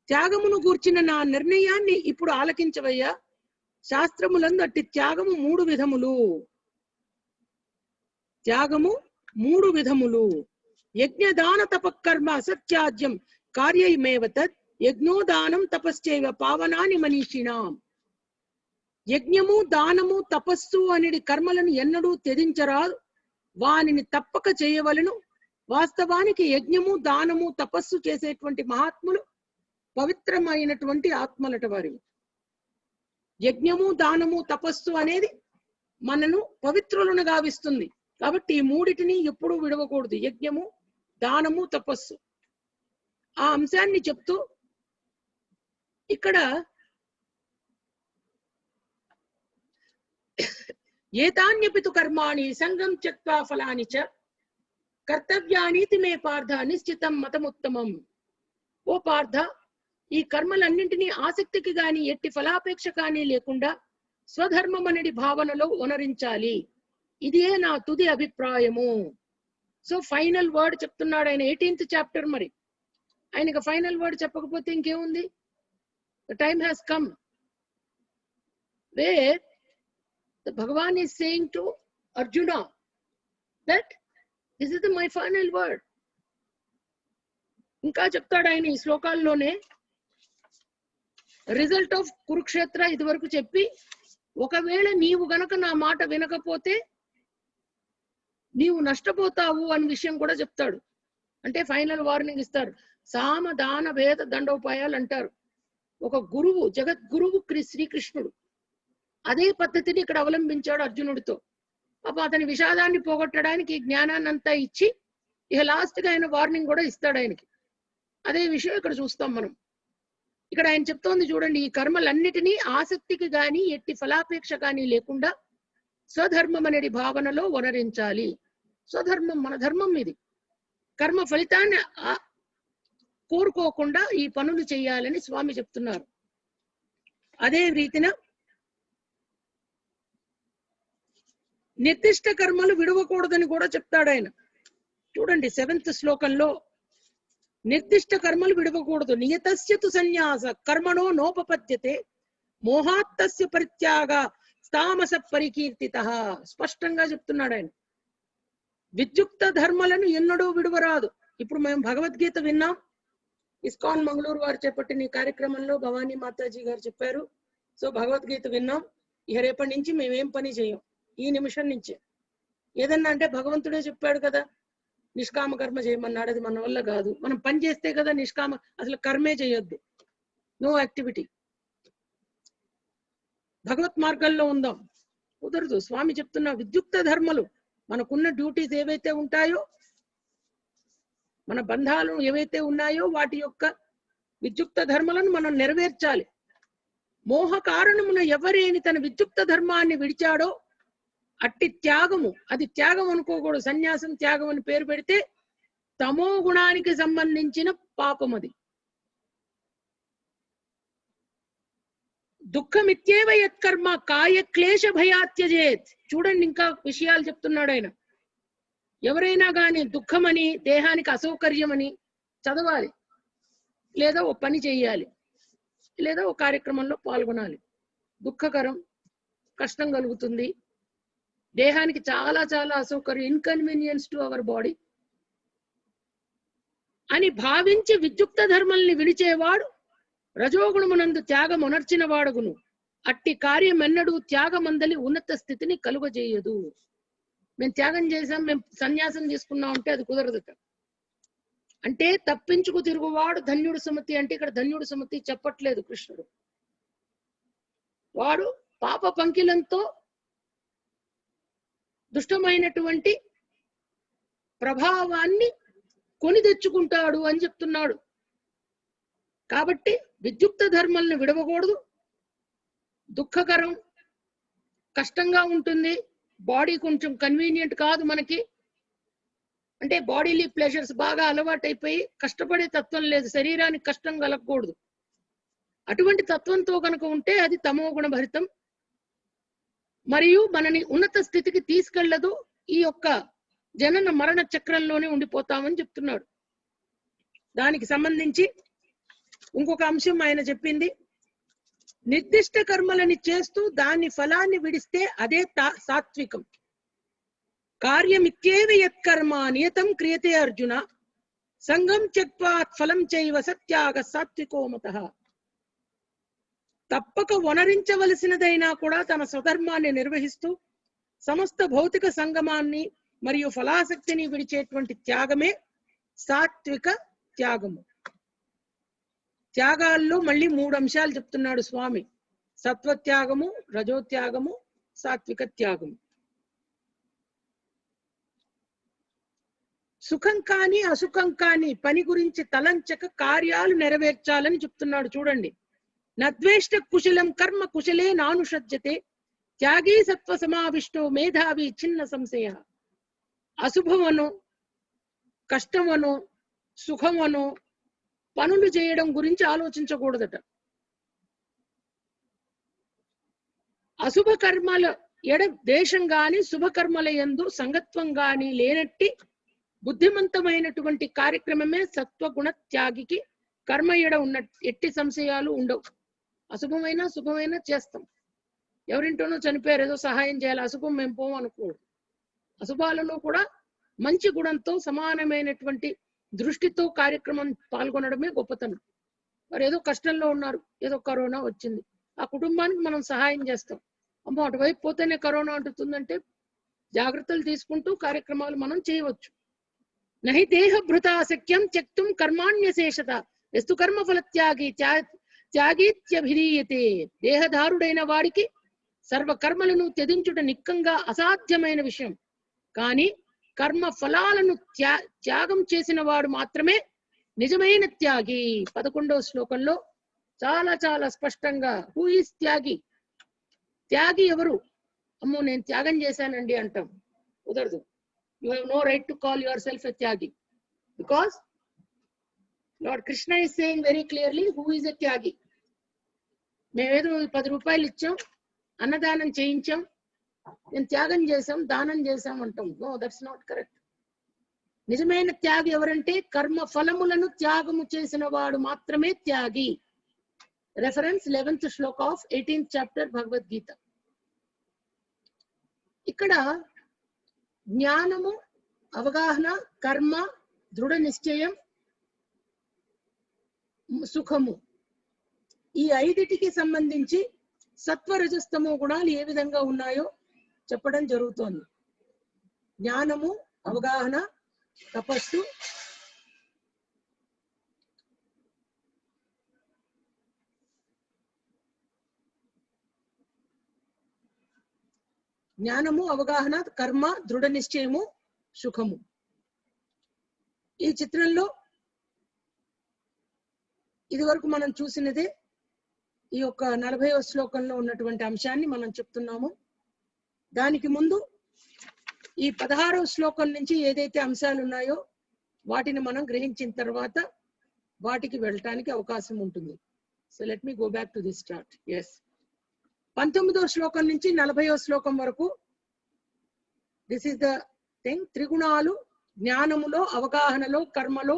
త్యాగమును గూర్చిన నా నిర్ణయాన్ని ఇప్పుడు ఆలకించవయ్యా. శాస్త్రములందు అట్టి త్యాగము 3 విధములు. త్యాగము 3 విధములు. యజ్ఞదాన తపకర్మ సత్యాజ్యం కార్యమేవ తత్ యజ్ఞోదానం తపశ్చైవ పావనాని మనీషిణాం. యజ్ఞము, దానము, తపస్సు అనేది కర్మలను ఎన్నడూ త్యజించరాదు, వానిని తప్పక చేయవలను. వాస్తవానికి యజ్ఞము, దానము, తపస్సు చేసేటువంటి మహాత్ములు పవిత్రమైనటువంటి ఆత్మలట వారివి. యజ్ఞము, దానము, తపస్సు అనేది మనను పవిత్రులను గావిస్తుంది. కాబట్టి ఈ 3టిని ఎప్పుడూ విడవకూడదు, యజ్ఞము, దానము, తపస్సు. ఆ అంశాన్ని చెప్తూ ఇక్కడ ఏతాన్యపితు కర్మాణి సంగం త్యక్త్వా ఫలాని చ కర్తవ్యానీతి మే పార్థ నిశ్చితం మతముత్తమం. ఓ పార్థ, ఈ కర్మలన్నింటినీ ఆసక్తికి గాని ఎట్టి ఫలాపేక్ష కానీ లేకుండా స్వధర్మం అనేది భావనలో ఉనరించాలి. ఇదే నా తుది అభిప్రాయము. సో ఫైనల్ వర్డ్ చెప్తున్నాడు ఆయన 18th చాప్టర్. మరి ఆయనకు ఫైనల్ వర్డ్ చెప్పకపోతే ఇంకేముంది? The time has come where the Bhagavan is saying to Arjuna that this is my final word. ఇంకా చెప్తాడు ఆయన ఈ శ్లోకాల్లోనే, రిజల్ట్ ఆఫ్ కురుక్షేత్ర ఇది వరకు చెప్పి, ఒకవేళ నీవు గనక నా మాట వినకపోతే నీవు నష్టపోతావు అనే విషయం కూడా చెప్తాడు. అంటే ఫైనల్ వార్నింగ్ ఇస్తారు. సామ దాన భేద దండోపాయాలు అంటారు. ఒక గురువు, జగద్గురువు శ్రీకృష్ణుడు అదే పద్ధతిని ఇక్కడ అవలంబించాడు అర్జునుడితో. పాప అతని విషాదాన్ని పోగొట్టడానికి జ్ఞానాన్ని అంతా ఇచ్చి ఇక లాస్ట్ గా ఆయన వార్నింగ్ కూడా ఇస్తాడు ఆయనకి. అదే విషయం ఇక్కడ చూస్తాం మనం. ఇక్కడ ఆయన చెప్తోంది చూడండి, ఈ కర్మలన్నిటినీ ఆసక్తికి గాని ఎట్టి ఫలాపేక్ష కానీ లేకుండా స్వధర్మం అనేది భావనలో వనరించాలి. స్వధర్మం మన ధర్మం ఇది. కర్మ ఫలితాన్ని కోరుకోకుండా ఈ పనులు చేయాలని స్వామి చెప్తున్నారు. అదే రీతిన నిర్దిష్ట కర్మలు విడవకూడదని కూడా చెప్తాడు ఆయన. చూడండి 7th శ్లోకంలో, నిర్దిష్ట కర్మలు విడవకూడదు. నియతస్య తు సన్యాస కర్మణో నోపపద్యతే మోహాత్తస్య పరిత్యాగ తామస పరికీర్తితః. స్పష్టంగా చెప్తున్నాడు ఆయన. విద్యుక్త ధర్మలను ఎన్నడూ విడువరాదు. ఇప్పుడు మేము భగవద్గీత విన్నాం. ఇస్కాన్ మంగళూరు వారు చేపట్టిన ఈ కార్యక్రమంలో భవానీ మాతాజీ గారు చెప్పారు. సో భగవద్గీత విన్నాం. ఇక రేపటి నుంచి మేమేం పని చేయం. ఈ నిమిషం నుంచే ఏదన్నా అంటే భగవంతుడే చెప్పాడు కదా, నిష్కామ కర్మ చేయమన్నాడు. అది మన వల్ల కాదు. మనం పని చేస్తే కదా నిష్కామ, అసలు కర్మే చేయొద్దు. No activity. భగవత్ మార్గంలో ఉందాం. కుదరదు. స్వామి చెప్తున్న విద్యుక్త ధర్మలు, మనకున్న డ్యూటీస్ ఏవైతే ఉంటాయో, మన బంధాలు ఏవైతే ఉన్నాయో వాటి యొక్క విద్యుక్త ధర్మలను మనం నెరవేర్చాలి. మోహ కారణమున ఎవరేని తన విద్యుక్త ధర్మాన్ని విడిచాడో అట్టి త్యాగము, అది త్యాగం అనుకోకూడదు. సన్యాసం త్యాగం అని పేరు పెడితే తమో గుణానికి సంబంధించిన పాపం అది. దుఃఖమిత్యేవ యత్కర్మ కాయ క్లేశ భయాత్యజేత్. చూడండి ఇంకా విషయాలు చెప్తున్నాడు ఆయన. ఎవరైనా కానీ దుఃఖమని, దేహానికి అసౌకర్యమని చదవాలి, లేదా ఓ పని చేయాలి, లేదా ఓ కార్యక్రమంలో పాల్గొనాలి. దుఃఖకరం, కష్టం కలుగుతుంది, దేహానికి చాలా చాలా అసౌకర్యం, ఇన్కన్వీనియన్స్ టు అవర్ బాడీ అని భావించి విద్యుక్త ధర్మల్ని విడిచేవాడు రజోగుణమునందు త్యాగమునర్చిన వాడుగును. అట్టి కార్యమెన్నడూ త్యాగమందలి ఉన్నత స్థితిని కలుగజేయదు. మేము త్యాగం చేసాం, మేము సన్యాసం తీసుకున్నాం అంటే అది కుదరదట. అంటే తప్పించుకు తిరుగువాడు ధన్యుడు సుమతి అంటే ఇక్కడ ధన్యుడు సుమతి చెప్పట్లేదు కృష్ణుడు. వాడు పాప పంకిలంతో దుష్టమైనటువంటి ప్రభావాన్ని కొని తెచ్చుకుంటాడు అని చెప్తున్నాడు. కాబట్టి విద్యుక్త ధర్మాలను విడవకూడదు. దుఃఖకరం, కష్టంగా ఉంటుంది, బాడీ కొంచెం కన్వీనియంట్ కాదు మనకి. అంటే బాడీలీ ప్లెజర్స్ బాగా అలవాటైపోయి కష్టపడే తత్వం లేదు, శరీరానికి కష్టం కలగకూడదు. అటువంటి తత్వంతో కనుక ఉంటే అది తమో గుణ భరితం, మరియు మనని ఉన్నత స్థితికి తీసుకెళ్లదు. ఈ యొక్క జనన మరణ చక్రంలోనే ఉండిపోతామని చెప్తున్నాడు. దానికి సంబంధించి ఇంకొక అంశం ఆయన చెప్పింది, నిర్దిష్ట కర్మలని చేస్తూ దాని ఫలాన్ని విడిస్తే అదే సాత్వికం. కార్యమిత్యేవ యత్కర్మ నియతం క్రియతే అర్జున సంగం త్యక్త్వా ఫలం చైవ సత్యాగ సాత్వికో మతః. తప్పక వనరించవలసినదైనా కూడా తన స్వధర్మాన్ని నిర్వహిస్తూ సమస్త భౌతిక సంగమాన్ని మరియు ఫలాసక్తిని విడిచేటువంటి త్యాగమే సాత్విక త్యాగము. త్యాగాల్లో మళ్ళీ 3 అంశాలు చెప్తున్నాడు స్వామి: సత్వత్యాగము, రజోత్యాగము, సాత్విక త్యాగము. సుఖం కాని అసుఖం కాని పని గురించి తలంచక కార్యాలు నెరవేర్చాలని చెప్తున్నాడు చూడండి. నద్వేష్ట కుశలం కర్మ కుశలే నానుషజ్యతే త్యాగీ సత్వ సమావిష్టో మేధావి చిన్న సంశయ. అశుభమనో కష్టమనో సుఖమనో పనులు చేయడం గురించి ఆలోచించకూడదట. అశుభ కర్మల ఎడ దేశం గాని శుభకర్మల యందు సంగత్వం గాని లేనట్టి బుద్ధిమంతమైనటువంటి కార్యక్రమమే సత్వగుణ త్యాగికి కర్మ ఎడ ఉన్న ఎట్టి సంశయాలు ఉండవు. అశుభమైనా శుభమైనా చేస్తాం. ఎవరింటోనో చనిపోయారు, ఏదో సహాయం చేయాలి, అశుభం మేము పోం అనుకోడు. అశుభాలలో కూడా మంచి గుణంతో సమానమైనటువంటి దృష్టితో కార్యక్రమం పాల్గొనడమే గొప్పతనం. వారు ఏదో కష్టంలో ఉన్నారు, ఏదో కరోనా వచ్చింది, ఆ కుటుంబానికి మనం సహాయం చేస్తాం. అమ్మో అటువైపు పోతేనే కరోనా అంటుతుందంటే జాగ్రత్తలు తీసుకుంటూ కార్యక్రమాలు మనం చేయవచ్చు. నహి దేహ భృతాశక్యం త్యక్తుం కర్మాణ్యశేషత ఎస్తు కర్మ ఫల త్యాగి త్యాగీత్యభిధీయతే. దేహదారుడైన వాడికి సర్వకర్మలను త్యజించుట నిక్కంగా అసాధ్యమైన విషయం. కానీ కర్మ ఫలాలను త్యాగం చేసిన వాడు మాత్రమే నిజమైన త్యాగి. 11వ శ్లోకంలో చాలా చాలా స్పష్టంగా హూ ఈస్ త్యాగి, త్యాగి ఎవరు? అమ్మో నేను త్యాగం చేశానండి అంటాం, కుదరదు. You have no right to call yourself a tyagi, because Lord Krishna is saying very clearly who is a tyagi. మేమేదో 10 రూపాయలు ఇచ్చాం, అన్నదానం చేయించాం, నేను త్యాగం చేశాం, దానం చేశాం అంటాం. No, that's not correct. నిజమైన త్యాగి ఎవరంటే కర్మ ఫలములను త్యాగము చేసిన వాడు మాత్రమే త్యాగి. Reference 11th shloka of 18th chapter Bhagavad Gita. ఇక్కడ జ్ఞానము, అవగాహన, కర్మ, దృఢ నిశ్చయం, సుఖము, ఈ 5టికి సంబంధించి సత్వరజస్తమో గుణాలు ఏ విధంగా ఉన్నాయో చెప్పడం జరుగుతోంది. జ్ఞానము, అవగాహన, తపస్సు, జ్ఞానము, అవగాహన, కర్మ, దృఢ నిశ్చయము, సుఖము. ఈ చిత్రంలో ఇది వరకు మనం చూసినదే ఈ యొక్క 40వ శ్లోకంలో ఉన్నటువంటి అంశాన్ని మనం చెప్తున్నాము. దానికి ముందు ఈ 16వ శ్లోకం నుంచి ఏదైతే అంశాలు ఉన్నాయో వాటిని మనం గ్రహించిన తర్వాత వాటికి వెళ్ళటానికి అవకాశం ఉంటుంది. So let me go back to the start. Yes, 19వ శ్లోకం నుంచి 40వ శ్లోకం వరకు దిస్ ఇస్ ద థింగ్. త్రిగుణాలు జ్ఞానములో, అవగాహనలో, కర్మలో,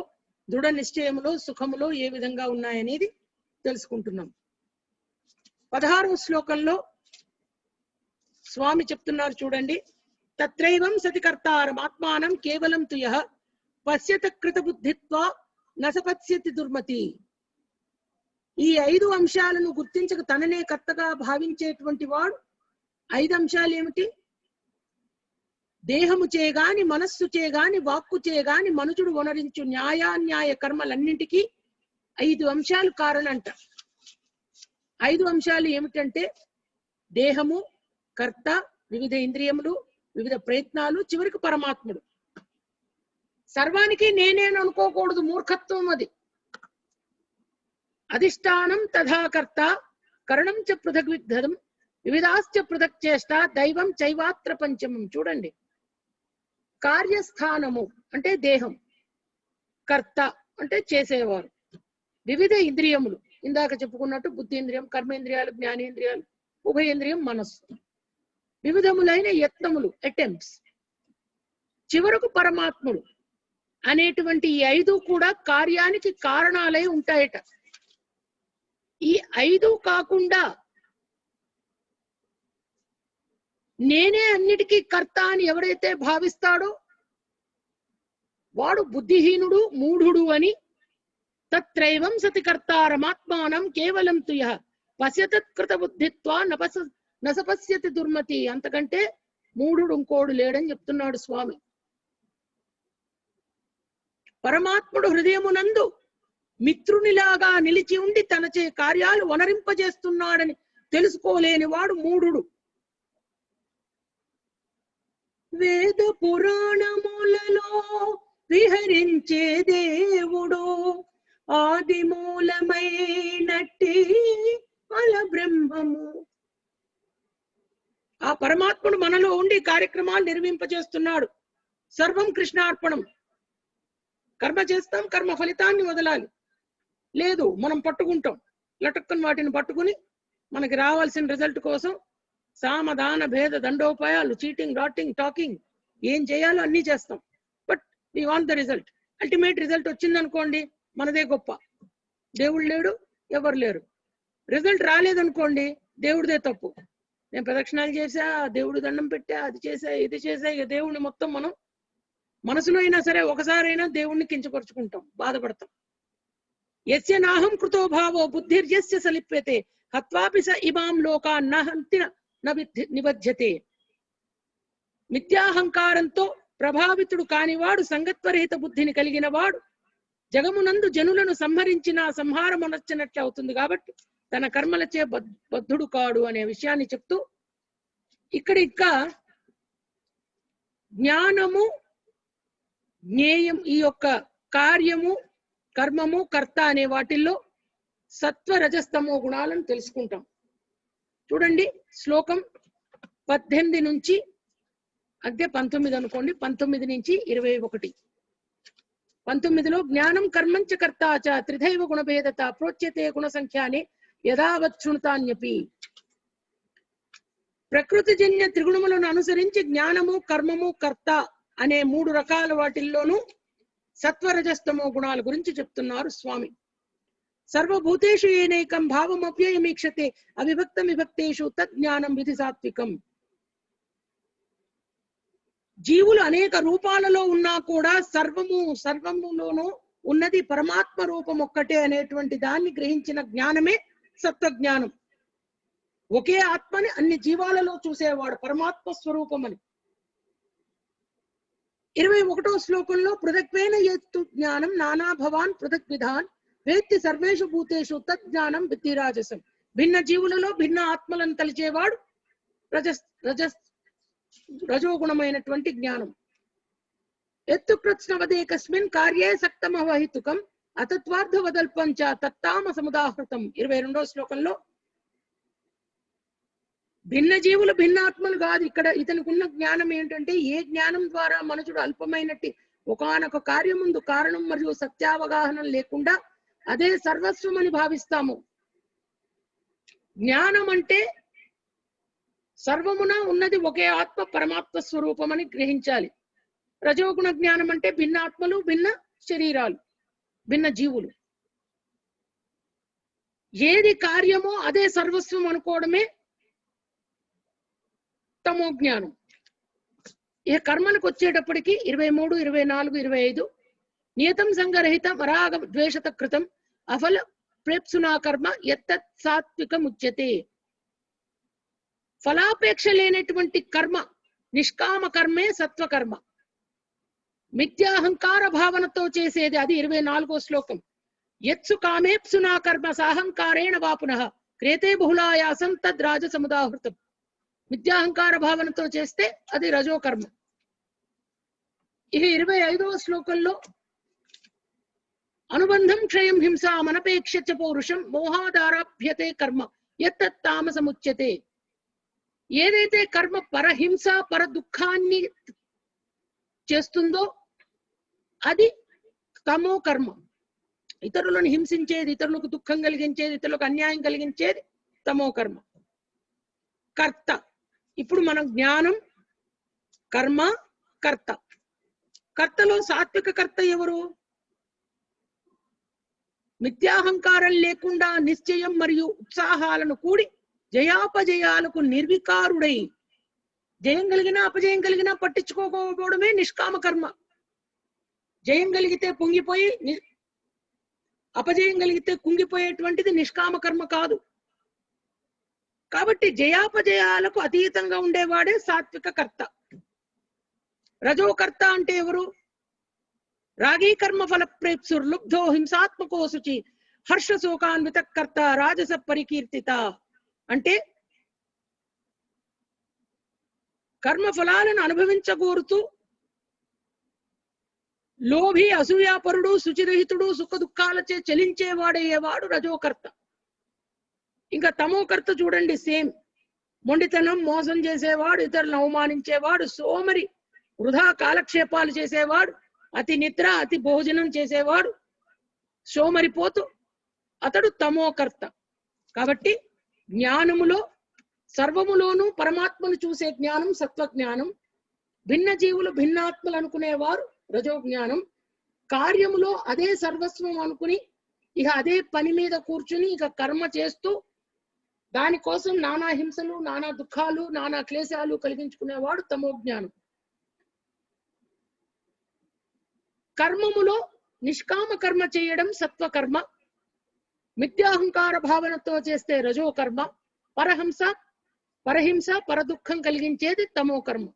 దృఢ నిశ్చయములో, సుఖములో ఏ విధంగా ఉన్నాయనేది తెలుసుకుంటున్నాం. 16వ శ్లోకంలో స్వామి చెప్తున్నారు చూడండి. తత్రైవం సతి కర్తారం ఆత్మానం కేవలం తు యః పశ్యత కృత బుద్ధిత్వా నసపత్స్యతి దుర్మతి. ఈ 5 అంశాలను గుర్తించక తననే కర్తగా భావించేటువంటి వాడు 5 అంశాలు ఏమిటి? దేహము చేగాని, మనస్సు చేగాని, వాక్కు చేగాని మనుషుడు వనరించు న్యాయాన్యాయ కర్మలన్నింటికీ 5 అంశాలు కారణంట. 5 అంశాలు ఏమిటంటే దేహము, కర్త, వివిధ ఇంద్రియములు, వివిధ ప్రయత్నాలు, చివరికి పరమాత్ముడు. సర్వానికి నేనేను అనుకోకూడదు, మూర్ఖత్వం అది. అధిష్టానం తథాకర్త కరణం చ పృథక్ విద్ధం వివిధాశ్చ పృథక్ చేష్ట దైవం చైవాత్ర పంచమం. చూడండి, కార్యస్థానము అంటే దేహం, కర్త అంటే చేసేవారు, వివిధ ఇంద్రియములు ఇందాక చెప్పుకున్నట్టు బుద్ధేంద్రియం, కర్మేంద్రియాలు, జ్ఞానేంద్రియాలు, ఉభయేంద్రియం, మనస్సు, వివిధములైన యత్నములు, అటెంప్ట్స్, చివరకు పరమాత్ముడు అనేటువంటి ఈ 5 కూడా కార్యానికి కారణాలై ఉంటాయట. ఈ 5 కాకుండా నేనే అన్నిటికీ కర్త అని ఎవరైతే భావిస్తాడో వాడు బుద్ధిహీనుడు, మూఢుడు అని. తత్రైవం సతి కర్తారమాత్మానం కేవలం తు యః పశ్యతత్కృత బుద్ధిత్వా నసపశ్యతి దుర్మతి. అంతకంటే మూఢుడు ఇంకోడు లేడని చెప్తున్నాడు స్వామి. పరమాత్ముడు హృదయమునందు మిత్రునిలాగా నిలిచి ఉండి తనచే కార్యాలు వనరింపజేస్తున్నాడని తెలుసుకోలేని వాడు మూఢుడు. వేద పురాణములలో విహరించే దేవుడు ఆది మూలమైనట్టి అల బ్రహ్మము. ఆ పరమాత్ముడు మనలో ఉండి కార్యక్రమాలు నిర్వహింపజేస్తున్నాడు. సర్వం కృష్ణార్పణం. కర్మ చేస్తాం, కర్మ ఫలితాన్ని వదలాలి. లేదు మనం పట్టుకుంటాం, లటక్కని వాటిని పట్టుకుని మనకి రావాల్సిన రిజల్ట్ కోసం సామధాన భేద దండోపాయాలు, చీటింగ్, డాటింగ్, టాకింగ్, ఏం చేయాలో అన్ని చేస్తాం. But we want the result. Ultimate result వచ్చిందనుకోండి మనదే గొప్ప. దేవుడు లేడు, ఎవరు లేరు. రిజల్ట్ రాలేదనుకోండి దేవుడిదే తప్పు. నేను ప్రదక్షిణాలు చేశా, దేవుడు దండం పెట్టా, అది చేసా, ఇది చేసా, ఇక దేవుడిని మొత్తం మనం మనసులో అయినా సరే ఒకసారైనా దేవుణ్ణి కించపరుచుకుంటాం, బాధపడతాం. యస్య నాహం కృతో భావో బుద్ధిర్యస్య సలిప్యతే హత్వాపి స ఇమాం లోకాన్ నహంతి నిబధ్యతే. మిథ్యాహంకారంతో ప్రభావితుడు కానివాడు, సంగత్వరహిత బుద్ధిని కలిగిన వాడు జగమునందు జనులను సంహరించిన సంహారమునొచ్చినట్లు అవుతుంది. కాబట్టి తన కర్మలచే బద్ధుడు కాడు అనే విషయాన్ని చెప్తూ ఇక్కడ ఇంకా జ్ఞానము, జ్ఞేయం, ఈ యొక్క కార్యము, కర్మము, కర్త అనే వాటిల్లో సత్వ రజస్తమో గుణాలను తెలుసుకుంటాం. చూడండి శ్లోకం 18 నుంచి అంటే 19 అనుకోండి, 19 నుంచి 21. 19లో జ్ఞానం కర్మంచ కర్తాచ త్రిధైవ గుణభేదత ప్రోచ్యతే గుణ సంఖ్యానే యథావచ్చుతాన్యపి. ప్రకృతిజన్య త్రిగుణములను అనుసరించి జ్ఞానము, కర్మము, కర్త అనే 3 రకాల వాటిల్లోనూ సత్వరజస్తమో గుణాల గురించి చెప్తున్నారు స్వామి. సర్వభూతేషు ఏనైకం భావమప్యయమీక్షతే అవిభక్తం విభక్తేషు తజ్ఞానం విధి సాత్వికం. జీవులు అనేక రూపాలలో ఉన్నా కూడా సర్వములోనూ ఉన్నది పరమాత్మ రూపం ఒక్కటే అనేటువంటి దాన్ని గ్రహించిన జ్ఞానమే సత్వజ్ఞానం. ఒకే ఆత్మని అన్ని జీవాలలో చూసేవాడు పరమాత్మ స్వరూపం అని. 21వ శ్లోకంలో పృథక్వేన యత్తు జ్ఞానం నానా భవాన్ పృథక్ విధాన్ వేత్తి సర్వేషు భూతేషు తజ్ఞానం విద్ధిరాజసం. భిన్న జీవులలో భిన్న ఆత్మలను తలిచేవాడు రజోగుణమైనటువంటి జ్ఞానం. ఎత్తు కృత్స్నవదేకస్మిన్ కార్యే సక్తమవహితుకం అతత్వార్థవదల్పంచ తత్తామ సముదాహృతం. 22వ శ్లోకంలో భిన్న జీవులు భిన్నాత్మలు కాదు. ఇక్కడ ఇతనికి ఉన్న జ్ఞానం ఏంటంటే, ఏ జ్ఞానం ద్వారా మనుషుడు అల్పమైనట్టి ఒకానొక కార్యం ముందు కారణం మరియు సత్యావగాహనం లేకుండా అదే సర్వస్వం అని భావిస్తాము. జ్ఞానం అంటే సర్వమున ఉన్నది ఒకే ఆత్మ పరమాత్మ స్వరూపం అని గ్రహించాలి. రజోగుణ జ్ఞానం అంటే భిన్న ఆత్మలు, భిన్న శరీరాలు, భిన్న జీవులు. ఏది కార్యమో అదే సర్వస్వం అనుకోవడమే తమో జ్ఞానం. ఈ కర్మలకు వచ్చేటప్పటికి 23, 24, 25 నియతం సంగరహిత వరాగ ద్వేషత కృతం అఫల ప్రేప్సునా కర్మ యత్తత్ సాత్వికముచ్యతే. ఫలాపేక్ష లేనటువంటి కర్మ, నిష్కామ కర్మే సత్వకర్మ. మిథ్యాహంకార భావనతో చేసేది అది 24వ శ్లోకం. యత్సు కామేప్సునా కర్మ సాహంకారేణ వాపునః క్రేతే బహుళాయాసం తద్ రాజసముదాహృతం. మిథ్యాహంకార భావనతో చేస్తే అది రజోకర్మ. ఇక 25వ శ్లోకంలో అనుబంధం క్షయం హింసా మనపేక్ష పౌరుషం మోహాదారాభ్యతే కర్మ యత్తత్ తామసముచ్యతే. ఏదైతే కర్మ పరహింస, పర దుఃఖాన్ని చేస్తుందో అది తమో కర్మ. ఇతరులను హింసించేది, ఇతరులకు దుఃఖం కలిగించేది, ఇతరులకు అన్యాయం కలిగించేది తమో కర్మ. కర్త, ఇప్పుడు మనం జ్ఞానం, కర్మ, కర్త. కర్తలో సాత్విక కర్త ఎవరు? మిథ్యాహంకారం లేకుండా నిశ్చయం మరియు ఉత్సాహాలను కూడి జయాపజయాలకు నిర్వికారుడై, జయం కలిగినా అపజయం కలిగినా పట్టించుకోకపోవడమే నిష్కామ కర్మ. జయం కలిగితే పొంగిపోయి, అపజయం కలిగితే కుంగిపోయేటువంటిది నిష్కామ కర్మ కాదు. కాబట్టి జయాపజయాలకు అతీతంగా ఉండేవాడే సాత్విక కర్త. రజోకర్త అంటే ఎవరు? రాగీ కర్మ ఫల ప్రేప్సుర్ లుబ్ధో హింసాత్మకో శుచి హర్ష శోకాన్విత కర్త రాజస పరికీర్తిత. అంటే కర్మ ఫలాలను అనుభవించగోరుతూ లోభి, అసూయాపరుడు, శుచిరహితుడు, సుఖ దుఃఖాలచే చలించేవాడయ్యేవాడు రజోకర్త. ఇంకా తమోకర్త చూడండి, సేమ్. మొండితనం, మోసం చేసేవాడు, ఇతరులను అవమానించేవాడు, సోమరి, వృధా కాలక్షేపాలు చేసేవాడు, అతి నిద్ర, అతి భోజనం చేసేవాడు, సోమరిపోతు, అతడు తమోకర్త. కాబట్టి జ్ఞానములో సర్వములోనూ పరమాత్మను చూసే జ్ఞానం సత్వజ్ఞానం. భిన్న జీవులు భిన్నాత్మలు అనుకునేవారు రజోజ్ఞానం. కార్యములో అదే సర్వస్వం అనుకుని ఇక అదే పని మీద కూర్చుని ఇక కర్మ చేస్తూ దానికోసం నానా హింసలు, నానా దుఃఖాలు, నానా క్లేశాలు కలిగించుకునేవాడు తమోజ్ఞానం. కర్మములో నిష్కామ కర్మ చేయడం సత్వకర్మ. మిథ్యాహంకార భావనతో చేస్తే రజోకర్మ. పరహింస, పరదుఃఖం కలిగించేది తమోకర్మ.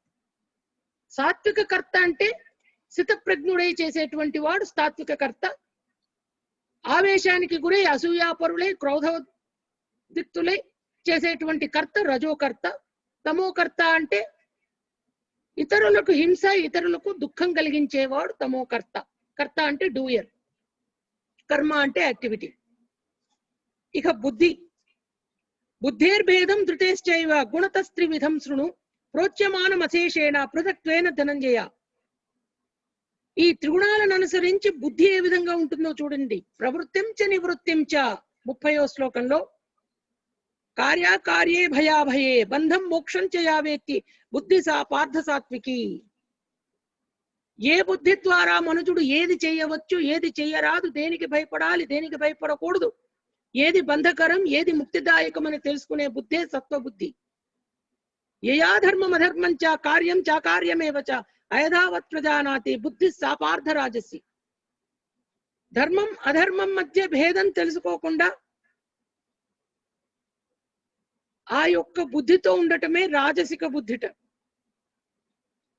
సాత్విక కర్త అంటే స్థితప్రజ్ఞుడై చేసేటువంటి వాడు సాత్విక కర్త. ఆవేశానికి గురై అసూయాపరులై క్రోధోద్రిక్తులై చేసేటువంటి కర్త రజోకర్త. తమోకర్త అంటే ఇతరులకు హింస, ఇతరులకు దుఃఖం కలిగించేవాడు తమోకర్త. కర్త అంటే డూయర్, కర్మ అంటే యాక్టివిటీ. ఇక బుద్ధి. బుద్ధేర్భేదం ధృతేశ్చైవ గుణతస్త్రివిధం శృణు ప్రోచ్యమానమశేషేణ పృథక్త్వేన ధనంజయ. ఈ త్రిగుణాలను అనుసరించి బుద్ధి ఏ విధంగా ఉంటుందో చూడండి. ప్రవృత్తిం చ నివృత్తిం చ 30వ శ్లోకంలో కార్యాకార్యే భయాభయే బంధం మోక్షం చ యావేత్తి బుద్ధి సా పార్థ సాత్వికి. ఏ బుద్ధి ద్వారా మనుషుడు ఏది చేయవచ్చు, ఏది చెయ్యరాదు, దేనికి భయపడాలి, దేనికి భయపడకూడదు, ఏది బంధకరం, ఏది ముక్తిదాయకం అని తెలుసుకునే బుద్ధే సత్వబుద్ధి. యయా ధర్మం అధర్మం చ కార్యం చాకార్యమేవ చ అయథావత్ ప్రజానాతి బుద్ధి సా పార్థ రాజసి. ధర్మం అధర్మం మధ్య భేదం తెలుసుకోకుండా ఆ యొక్క బుద్ధితో ఉండటమే రాజసిక బుద్ధిట.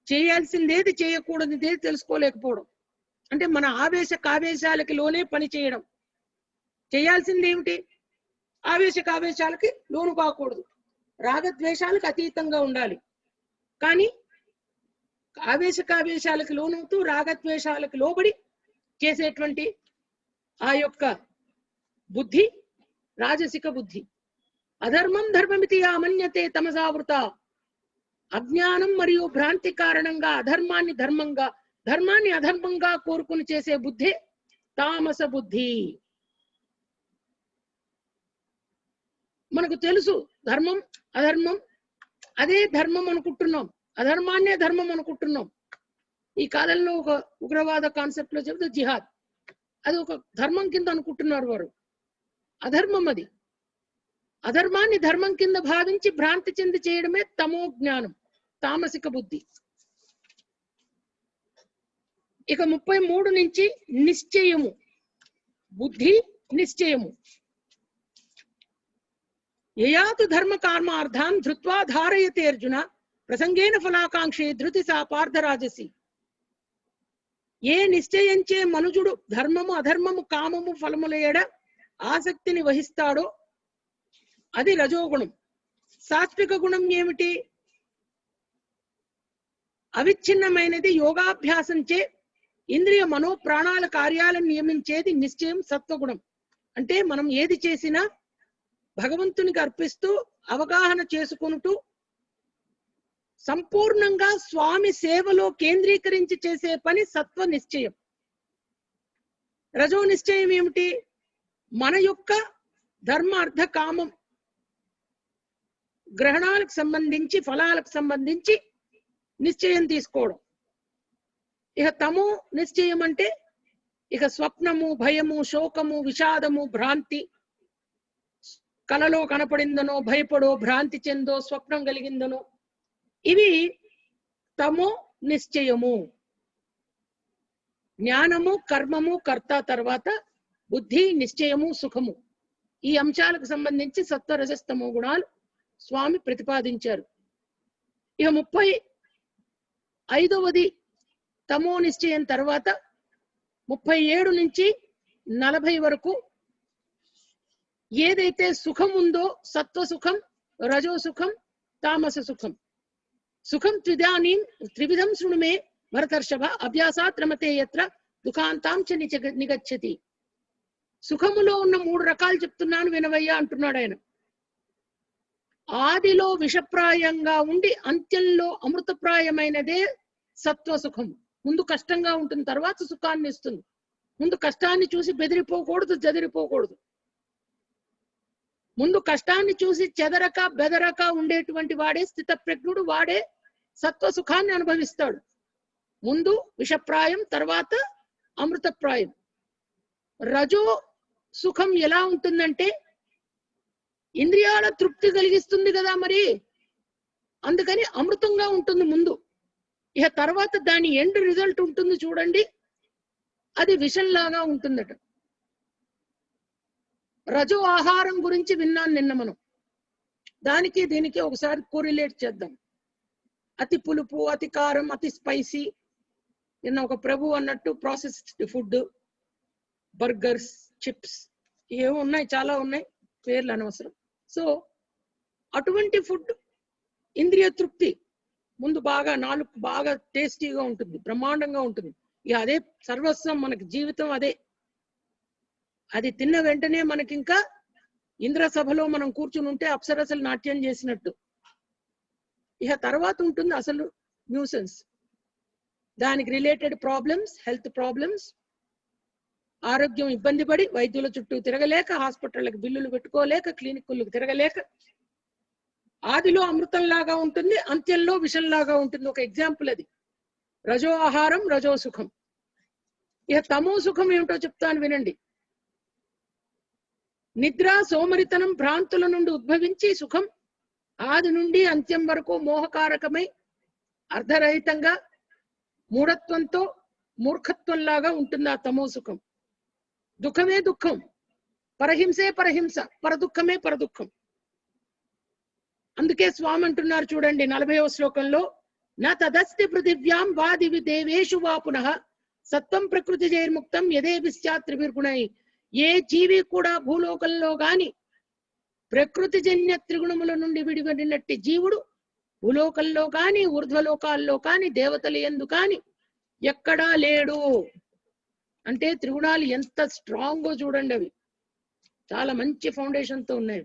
చేయాల్సిందేది చేయకూడనిదేది తెలుసుకోలేకపోవడం అంటే మన కావేశాలకి లోనే పని చేయడం. చేయాల్సింది ఏమిటి? కావేశాలకి లోను కాకూడదు, రాగద్వేషాలకు అతీతంగా ఉండాలి. కానీ కావేశాలకి లోనవుతూ రాగద్వేషాలకు లోబడి చేసేటువంటి ఆ యొక్క బుద్ధి రాజసిక బుద్ధి. అధర్మం ధర్మమితి అమన్యతే తమసావృత. అజ్ఞానం మరియు భ్రాంతి కారణంగా అధర్మాన్ని ధర్మంగా, ధర్మాన్ని అధర్మంగా కోరుకుని చేసే బుద్ధి తామస బుద్ధి. మనకు తెలుసు ధర్మం అధర్మం అదే ధర్మం అనుకుంటున్నాం, అధర్మాన్నే ధర్మం అనుకుంటున్నాం. ఈ కాలంలో ఒక ఉగ్రవాద కాన్సెప్ట్ లో చెబితే జిహాద్, అది ఒక ధర్మం కింద అనుకుంటున్నారు వారు. అధర్మం అది. అధర్మాన్ని ధర్మం కింద భావించి భ్రాంతి చెంది చేయడమే తమో జ్ఞానం, తామసిక బుద్ధి. ఇక 33 నుంచి నిశ్చయము. బుద్ధి నిశ్చయము. యయాతు ధర్మ కర్మార్థాన్ ధృత్వా ధారయతే అర్జున ప్రసంగేన ఫలాకాంక్షే ధృతి సా పార్థరాజసి. ఏ నిశ్చయించే మనుజుడు ధర్మము అధర్మము కామము ఫలములయడ ఆసక్తిని వహిస్తాడో అది రజోగుణం. సాత్విక గుణం ఏమిటి? అవిచ్ఛిన్నమైనది యోగాభ్యాసంచే ఇంద్రియ మనో ప్రాణాల కార్యాలను నియమించేది నిశ్చయం సత్వగుణం. అంటే మనం ఏది చేసినా భగవంతునికి అర్పిస్తూ అవగాహన చేసుకుంటూ సంపూర్ణంగా స్వామి సేవలో కేంద్రీకరించి చేసే పని సత్వ నిశ్చయం. రజో నిశ్చయం ఏమిటి? మన యొక్క ధర్మ అర్థ కామం గ్రహణాలకు సంబంధించి ఫలాలకు సంబంధించి నిశ్చయం తీసుకోవడం. ఇక తమో నిశ్చయం అంటే ఇక స్వప్నము, భయము, శోకము, విషాదము, భ్రాంతి, కలలో కనపడిందనో భయపడో భ్రాంతి చెందో స్వప్నం కలిగిందనో ఇవి తమో నిశ్చయము. జ్ఞానము, కర్మము, కర్త తర్వాత బుద్ధి, నిశ్చయము, సుఖము. ఈ అంశాలకు సంబంధించి సత్వ రజస్తమో గుణాలు స్వామి ప్రతిపాదించారు. ఇక 35వది తమో నిశ్చయం తర్వాత 37 నుంచి 40 వరకు ఏదైతే సుఖం ఉందో సత్వ సుఖం, రజో సుఖం, తామస సుఖం. సుఖం త్రివిధం శృణుమే భరతర్షభ అభ్యాసాత్ రమతే యత్ర దుఃఖాంతాం చ నిగచ్చతి. సుఖములో ఉన్న 3 రకాలు చెప్తున్నాను వినవయ్యా అంటున్నాడు ఆయన. ఆదిలో విషప్రాయంగా ఉండి అంత్యంలో అమృతప్రాయమైనదే సత్వ సుఖం. ముందు కష్టంగా ఉంటుంది, తర్వాత సుఖాన్ని ఇస్తుంది. ముందు కష్టాన్ని చూసి బెదిరిపోకూడదు, జదిరిపోకూడదు. ముందు కష్టాన్ని చూసి చెదరక బెదరక ఉండేటువంటి వాడే స్థితప్రజ్ఞుడు, వాడే సత్వ సుఖాన్ని అనుభవిస్తాడు. ముందు విషప్రాయం, తర్వాత అమృతప్రాయం. రజో సుఖం ఎలా ఉంటుందంటే ఇంద్రియాల తృప్తి కలిగిస్తుంది కదా, మరి అందుకని అమృతంగా ఉంటుంది ముందు. ఇక తర్వాత దాని ఎండ్ రిజల్ట్ ఉంటుంది చూడండి, అది విషంలాగా ఉంటుందట. రజో ఆహారం గురించి విన్నాను నిన్న మనం. దానికి దీనికి ఒకసారి కోరిలేట్ చేద్దాం. అతి పులుపు, అతి కారం, అతి స్పైసీ. నిన్న ఒక ప్రభు అన్నట్టు ప్రాసెస్డ్ ఫుడ్, బర్గర్స్, చిప్స్, ఏమో ఉన్నాయి, చాలా ఉన్నాయి, పేర్లు అనవసరం. సో అటువంటి ఫుడ్ ఇంద్రియ తృప్తి ముందు బాగా, నాలుగు బాగా టేస్టీగా ఉంటుంది, బ్రహ్మాండంగా ఉంటుంది. ఇక అదే సర్వస్వం, మనకి జీవితం అదే. అది తిన్న వెంటనే మనకి ఇంకా ఇంద్ర సభలో మనం కూర్చుని ఉంటే అప్సరసలు నాట్యం చేసినట్టు. ఇక తర్వాత ఉంటుంది అసలు న్యూసెన్స్, దానికి రిలేటెడ్ ప్రాబ్లమ్స్, హెల్త్ ప్రాబ్లమ్స్, ఆరోగ్యం ఇబ్బంది పడి వైద్యుల చుట్టూ తిరగలేక, హాస్పిటళ్ళకి బిల్లులు పెట్టుకోలేక, క్లినిక్లకు తిరగలేక. ఆదిలో అమృతంలాగా ఉంటుంది, అంత్యంలో విషంలాగా ఉంటుంది. ఒక ఎగ్జాంపుల్ అది. రజో ఆహారం, రజో సుఖం. ఇక తమో సుఖం ఏమిటో చెప్తాను వినండి. నిద్ర, సోమరితనం, భ్రాంతుల నుండి ఉద్భవించి సుఖం ఆది నుండి అంత్యం వరకు మోహకారకమై అర్ధరహితంగా మూఢత్వంతో మూర్ఖత్వంలాగా ఉంటుంది ఆ తమో సుఖం. దుఃఖమే దుఃఖం, పరహింసే పరహింస, పరదుఃఖమే పరదుఃఖం. అందుకే స్వామి అంటున్నారు చూడండి 40వ శ్లోకంలో, నా తదస్తి పృథివ్యాం వా దివి దేవేషు వా పునః సత్వం ప్రకృతి జైర్ముక్తం యదేవిశ్చాత్ త్రిభిర్గుణై. ఏ జీవి కూడా భూలోకంలో గాని ప్రకృతి జన్య త్రిగుణముల నుండి విడివడినట్టి జీవుడు భూలోకంలో కాని, ఊర్ధ్వలోకాల్లో కాని, దేవతల యందు కాని ఎక్కడా లేడు. అంటే త్రిగుణాలు ఎంత స్ట్రాంగో చూడండి, అవి చాలా మంచి ఫౌండేషన్ తో ఉన్నాయి.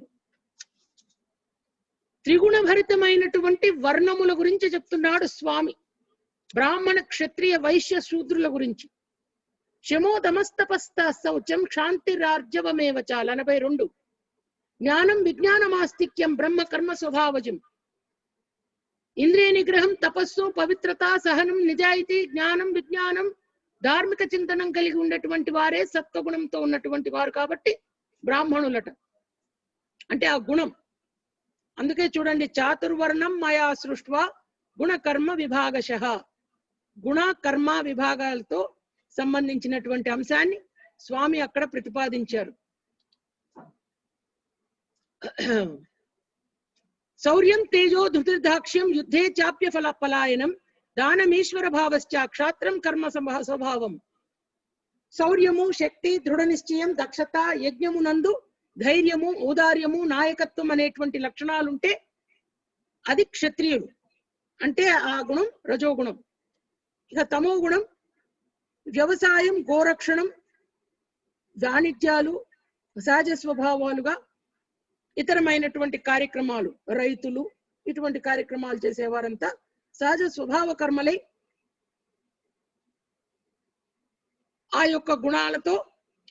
త్రిగుణ భరితమైనటువంటి వర్ణముల గురించి చెప్తున్నాడు స్వామి. బ్రాహ్మణ, క్షత్రియ, వైశ్య, శూద్రుల గురించి. శమోదమస్తపస్త శౌచం క్షాంతిరార్జవమేవచ 42. జ్ఞానం విజ్ఞానమాస్తిక్యం బ్రహ్మ కర్మ స్వభావజం. ఇంద్రియ నిగ్రహం, తపస్సు, పవిత్రత, సహనం, నిజాయితీ, జ్ఞానం, విజ్ఞానం, ధార్మిక చింతనం కలిగి ఉన్నటువంటి వారే సత్వగుణంతో ఉన్నటువంటి వారు. కాబట్టి బ్రాహ్మణులట, అంటే ఆ గుణం. అందుకే చూడండి, చాతుర్వర్ణం మయా సృష్ట్వా గుణ కర్మ విభాగశః. గుణ కర్మ విభాగాలతో సంబంధించినటువంటి అంశాన్ని స్వామి అక్కడ ప్రతిపాదించారు. శౌర్యం, తేజో, ధృతిర్దాక్ష్యం, యుద్ధే చాప్య పలాయనం, దానమీశ్వర భావశ్చ, క్షాత్రం కర్మ స్వభావం. శౌర్యము, శక్తి, దృఢ నిశ్చయం, దక్షత, యజ్ఞమునందు ధైర్యము, ఔదార్యము, నాయకత్వం అనేటువంటి లక్షణాలుంటే అది క్షత్రియుడు. అంటే ఆ గుణం రజోగుణం. ఇక తమో గుణం వ్యవసాయం, గోరక్షణం, వాణిజ్యాలు, సహజ స్వభావాలుగా ఇతరమైనటువంటి కార్యక్రమాలు, రైతులు, ఇటువంటి కార్యక్రమాలు చేసేవారంతా సహజ స్వభావ కర్మలై ఆ యొక్క గుణాలతో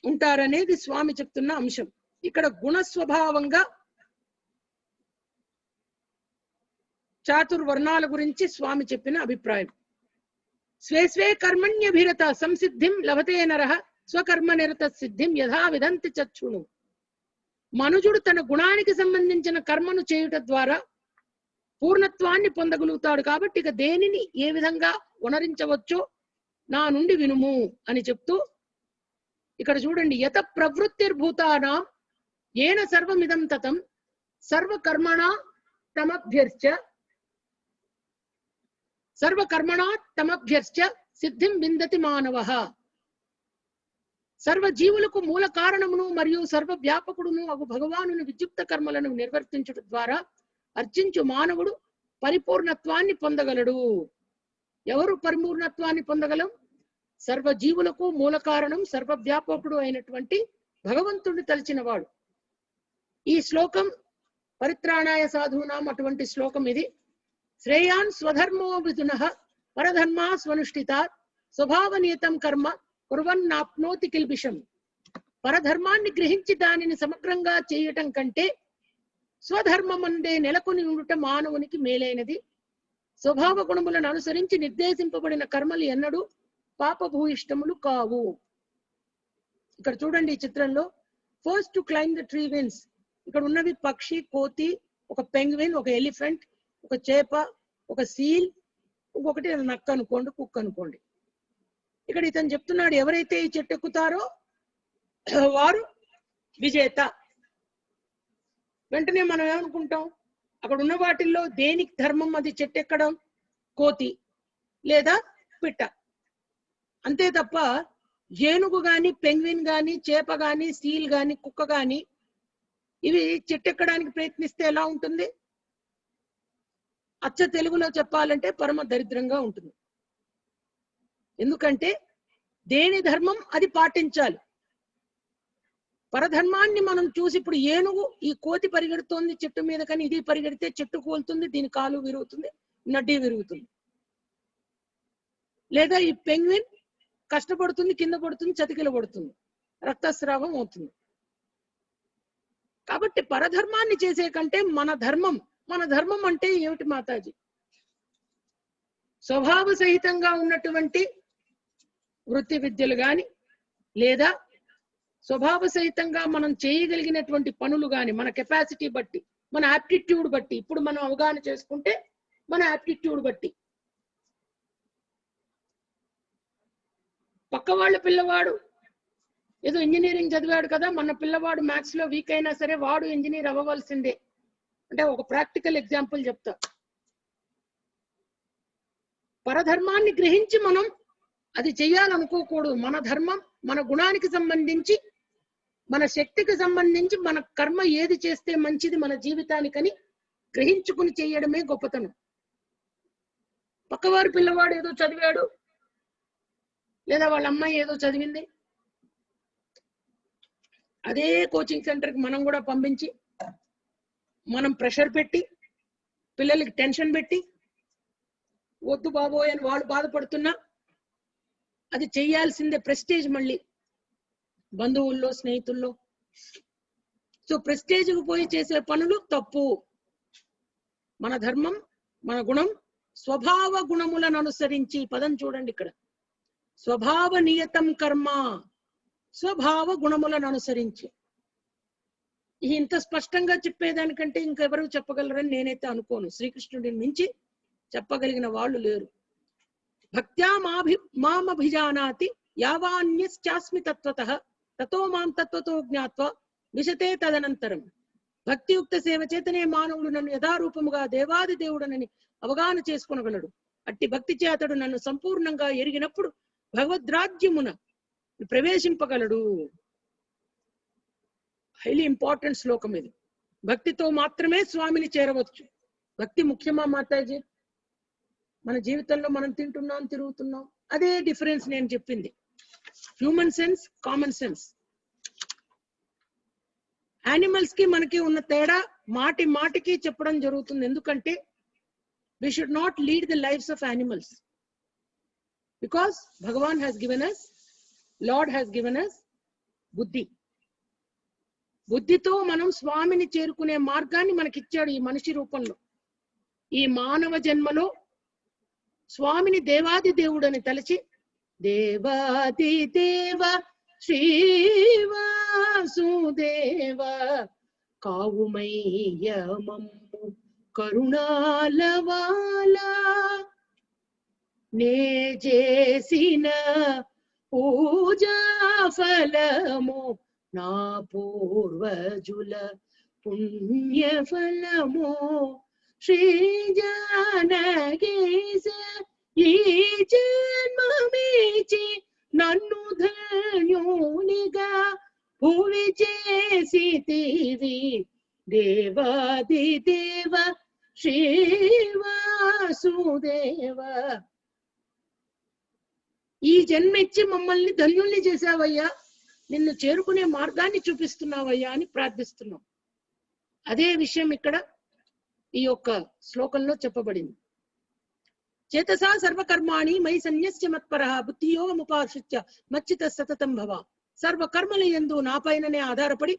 ఉంటారనేది స్వామి చెప్తున్న అంశం. ఇక్కడ గుణ స్వభావంగా చాతుర్వర్ణాల గురించి స్వామి చెప్పిన అభిప్రాయం. స్వే స్వే కర్మణ్యభిరత సంసిద్ధిం లభతే నరః స్వకర్మ నిరత సిద్ధిం యథా విధంతి చచ్చును. మనుజుడు తన గుణానికి సంబంధించిన కర్మను చేయుట ద్వారా పూర్ణత్వాన్ని పొందగలుగుతాడు. కాబట్టి ఇక దేనిని ఏ విధంగా ఉనరించవచ్చో నా నుండి వినుము అని చెప్తూ ఇక్కడ చూడండి, యత ప్రవృత్తిర్భూతానాం ఏన సర్వమిదం తతం సర్వకర్మణా తమభ్యర్చ సిద్ధిం విందతి మానవః. సర్వ జీవులకు మూల కారణమును మరియు సర్వ వ్యాపకుడును అగు భగవానుని విద్యుక్త కర్మలను నిర్వర్తించుట ద్వారా అర్చించు మానవుడు పరిపూర్ణత్వాన్ని పొందగలడు. ఎవరు పరిపూర్ణత్వాన్ని పొందగలం? సర్వజీవులకు మూల కారణం, సర్వవ్యాపకుడు అయినటువంటి భగవంతుడిని తలిచిన వాడు. ఈ శ్లోకం పరిత్రాణాయ సాధూనాం అటువంటి శ్లోకం ఇది. శ్రేయాన్ స్వధర్మో విధునః పరధర్మా స్వనుష్ఠితాత్ స్వభావనియతం కర్మ కుర్వన్నాప్నోతి కిల్బిషం. పరధర్మాన్ని గ్రహించి దానిని సమగ్రంగా చేయటం కంటే స్వధర్మమందే నెలకొని ఉండటం మానవునికి మేలైనది. స్వభావ గుణములను అనుసరించి నిర్దేశింపబడిన కర్మలు ఎన్నడూ పాపభూయిష్టములు కావు. ఇక్కడ చూడండి ఈ చిత్రంలో, first to climb the tree wins. ఇక్కడ ఉన్నవి పక్షి, కోతి, ఒక పెంగ్విన్, ఒక ఎలిఫెంట్, ఒక చేప, ఒక సీల్, ఇంకొకటి నక్క అనుకోండి, కుక్క అనుకోండి. ఇక్కడ ఇతను చెప్తున్నాడు, ఎవరైతే ఈ చెట్టు ఎక్కుతారో వారు విజేత. వెంటనే మనం ఏమనుకుంటాం, అక్కడ ఉన్న వాటిల్లో దేనికి ధర్మం? అది చెట్టు ఎక్కడం, కోతి లేదా పిట్ట. అంతే తప్ప ఏనుగు గాని, పెంగ్విన్ గాని, చేప గాని, సీల్ గాని, కుక్క గాని ఇవి చెట్టు ఎక్కడానికి ప్రయత్నిస్తే ఎలా ఉంటుంది? అచ్చ తెలుగులో చెప్పాలంటే పరమ దరిద్రంగా ఉంటుంది. ఎందుకంటే దేని ధర్మం అది పాటించాలి. పరధర్మాన్ని మనం చూసి, ఇప్పుడు ఏనుగు, ఈ కోతి పరిగెడుతోంది చెట్టు మీద, కానీ ఇది పరిగెడితే చెట్టు కూలుతుంది, దీని కాలు విరుగుతుంది, నడ్డి విరుగుతుంది. లేదా ఈ పెంగ్విన్ కష్టపడుతుంది, కింద పడుతుంది, చతికిల పడుతుంది, రక్తస్రావం అవుతుంది. కాబట్టి పరధర్మాన్ని చేసే కంటే మన ధర్మం, మన ధర్మం అంటే ఏమిటి మాతాజీ? స్వభావ సహితంగా ఉన్నటువంటి వృత్తి విద్యలు గాని, లేదా స్వభావ సహితంగా మనం చేయగలిగినటువంటి పనులు గాని, మన కెపాసిటీ బట్టి, మన యాప్టిట్యూడ్ బట్టి, ఇప్పుడు మనం అవగాహన చేసుకుంటే మన యాప్టిట్యూడ్ బట్టి. పక్క వాళ్ళ పిల్లవాడు ఏదో ఇంజనీరింగ్ చదివాడు కదా, మన పిల్లవాడు మ్యాథ్స్ లో వీక్ అయినా సరే వాడు ఇంజనీర్ అవ్వవలసిందే అంటే ఒక ప్రాక్టికల్ ఎగ్జాంపుల్ చెప్తా. పరధర్మాన్ని గ్రహించి మనం అది చెయ్యాలనుకోకూడదు. మన ధర్మం, మన గుణానికి సంబంధించి, మన శక్తికి సంబంధించి మన కర్మ ఏది చేస్తే మంచిది మన జీవితానికని గ్రహించుకుని చేయడమే గొప్పతనం. పక్కవారి పిల్లవాడు ఏదో చదివాడు, లేదా వాళ్ళ అమ్మాయి ఏదో చదివింది, అదే కోచింగ్ సెంటర్కి మనం కూడా పంపించి, మనం ప్రెషర్ పెట్టి, పిల్లలకి టెన్షన్ పెట్టి, వద్దు బాబోయ్ అని వాళ్ళు బాధపడుతున్నా అది చెయ్యాల్సిందే. ప్రెస్టేజ్ మళ్ళీ బంధువుల్లో, స్నేహితుల్లో. సో ప్రెస్టేజ్కి పోయి చేసే పనులు తప్పు. మన ధర్మం, మన గుణం, స్వభావ గుణములను అనుసరించి. పదం చూడండి ఇక్కడ, స్వభావ నియతం కర్మ, స్వభావ గుణములను అనుసరించి. ఇంత స్పష్టంగా చెప్పేదానికంటే ఇంకెవరు చెప్పగలరని నేనైతే అనుకోను. శ్రీకృష్ణుడిని మించి చెప్పగలిగిన వాళ్ళు లేరు. భక్త్యా మామభిజానాతి యావాన్యశ్చాస్మి తత్వతః తతో మాం తత్వతో జ్ఞాత్వా విశతే తదనంతరం. భక్తియుక్త సేవ చేతనే మానవుడు నన్ను యథారూపముగా దేవాది దేవుడనని అవగాహన చేసుకొనగలడు. అట్టి భక్తి చేతడు నన్ను సంపూర్ణంగా ఎరిగినప్పుడు భగవద్రాజ్యమున ప్రవేశింపగలడు. హైలీ ఇంపార్టెంట్ శ్లోకం ఇది. భక్తితో మాత్రమే స్వామిని చేరవచ్చు. భక్తి ముఖ్యమా మాతాజీ? మన జీవితంలో మనం తింటున్నాం, తిరుగుతున్నాం, అదే డిఫరెన్స్ నేను చెప్పింది. Human sense, common sense. Animals కి మనకి ఉన్న తేడా మాటి మాటికి చెప్పడం జరుగుతుంది. ఎందుకంటే we should not lead the lives of animals, because Bhagavan has given us, Lord has given us buddhi. బుద్ధితో మనం స్వామిని చేరుకునే మార్గాన్ని మనకిచ్చాడు ఈ మనిషి రూపంలో. ఈ మానవ జన్మలో స్వామిని దేవాది దేవుడని తలచి, దేవాది దేవ శ్రీవాసుదేవ కావుమయ్య మమ్ము కరుణాలవాలా, నే చేసిన పూజా ఫలము నా పూర్వజుల పుణ్య ఫలము, శ్రీ జానకీశ ఈ జన్మమిచి నన్ను ధన్యునిగా భువి చేసితివి, దేవాది దేవ శ్రీవాసుదేవ. ఈ జన్మ ఇచ్చి మమ్మల్ని ధన్యుల్ని చేశావయ్యా, నిన్ను చేరుకునే మార్గాన్ని చూపిస్తున్నావయ్యా అని ప్రార్థిస్తున్నాం. అదే విషయం ఇక్కడ ఈ యొక్క శ్లోకంలో చెప్పబడింది. చేతసా సర్వకర్మాణి మయి సన్యస్య మత్పరః బుద్ధియోగముపాశ్రిత్య మచ్చిత సతతం భవ. సర్వకర్మల యందు నా పైననే ఆధారపడి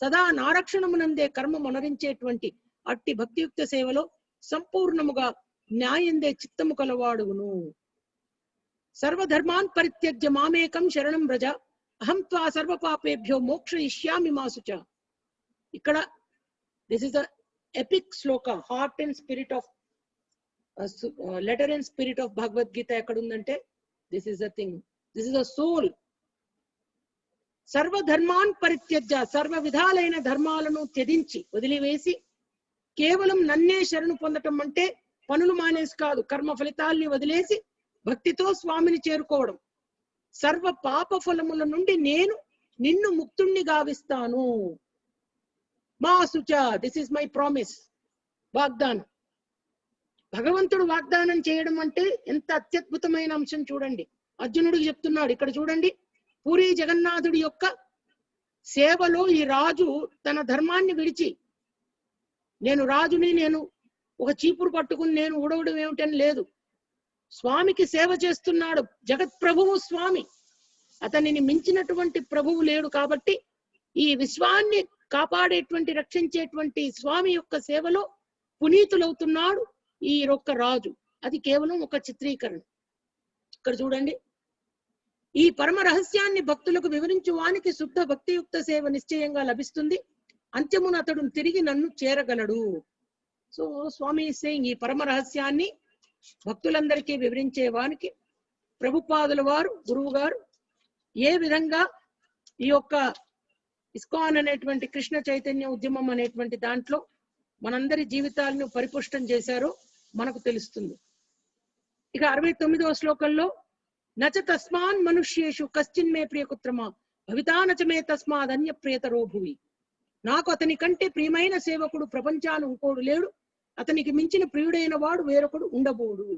సదా నారక్షణమునందే కర్మ మొనరించేటువంటి అట్టి భక్తియుక్త సేవలో సంపూర్ణముగా న్యాయందే చిత్తము కలవాడును. సర్వధర్మాన్ పరిత్యజ్య మామేకం శరణం వ్రజ అహం త్వా సర్వపాపేభ్యో మోక్షయిష్యామి మా శుచ. ఇక్కడ this is the epic shloka, heart and spirit of letter and spirit of Bhagavad Gita ఎక్కడ ఉందంటే this is the thing, this is the soul. సర్వధర్మాన్ పరిత్యజ్య, సర్వ విధాలైన ధర్మాలను త్యజించి వదిలివేసి కేవలం నన్నే శరణు పొందటం అంటే పనులు మానేసి కాదు, కర్మ ఫలితాల్ని వదిలేసి భక్తితో స్వామిని చేరుకోవడం. సర్వ పాప ఫలముల నుండి నేను నిన్ను ముక్తుణ్ణి గావిస్తాను. మా శుచ, దిస్ ఇస్ మై ప్రామిస్, వాగ్దానం. భగవంతుడు వాగ్దానం చేయడం అంటే ఎంత అత్యద్భుతమైన అంశం చూడండి. అర్జునుడికి చెప్తున్నాడు ఇక్కడ చూడండి. పూరీ జగన్నాథుడి యొక్క సేవలో ఈ రాజు తన ధర్మాన్ని విడిచి, నేను రాజుని, నేను ఒక చీపురు పట్టుకుని నేను ఊడవడం ఏమిటని లేదు, స్వామికి సేవ చేస్తున్నాడు. జగత్ ప్రభువు స్వామి, అతనిని మించినటువంటి ప్రభువు లేడు. కాబట్టి ఈ విశ్వాన్ని కాపాడేటువంటి రక్షించేటువంటి స్వామి యొక్క సేవలో పునీతులవుతున్నాడు ఈ ఒక్క రాజు. అది కేవలం ఒక చిత్రీకరణ. ఇక్కడ చూడండి, ఈ పరమ రహస్యాన్ని భక్తులకు వివరించు వానికి శుద్ధ భక్తియుక్త సేవ నిశ్చయంగా లభిస్తుంది. అంత్యమున అతడు తిరిగి నన్ను చేరగలడు. సో స్వామి సేయింగ్, ఈ పరమ రహస్యాన్ని భక్తులందరికీ వివరించే వానికి ప్రభుపాదుల వారు, గురువు గారు ఏ విధంగా ఈ యొక్క ఇస్కాన్ అనేటువంటి కృష్ణ చైతన్య ఉద్యమం అనేటువంటి దాంట్లో మనందరి జీవితాలను పరిపుష్టం చేశారో మనకు తెలుస్తుంది. ఇక 69వ శ్లోకంలో నచ తస్మాన్ మనుష్యేషు కశ్చిన్మే ప్రియకుత్రమా భవితానచ మే తస్మాద్ అన్య ప్రియతరో భువి. నాకు అతని కంటే ప్రియమైన సేవకుడు ప్రపంచాలు ఇంకోడు లేడు, అతనికి మించిన ప్రియుడైన వాడు వేరొకడు ఉండబోడు.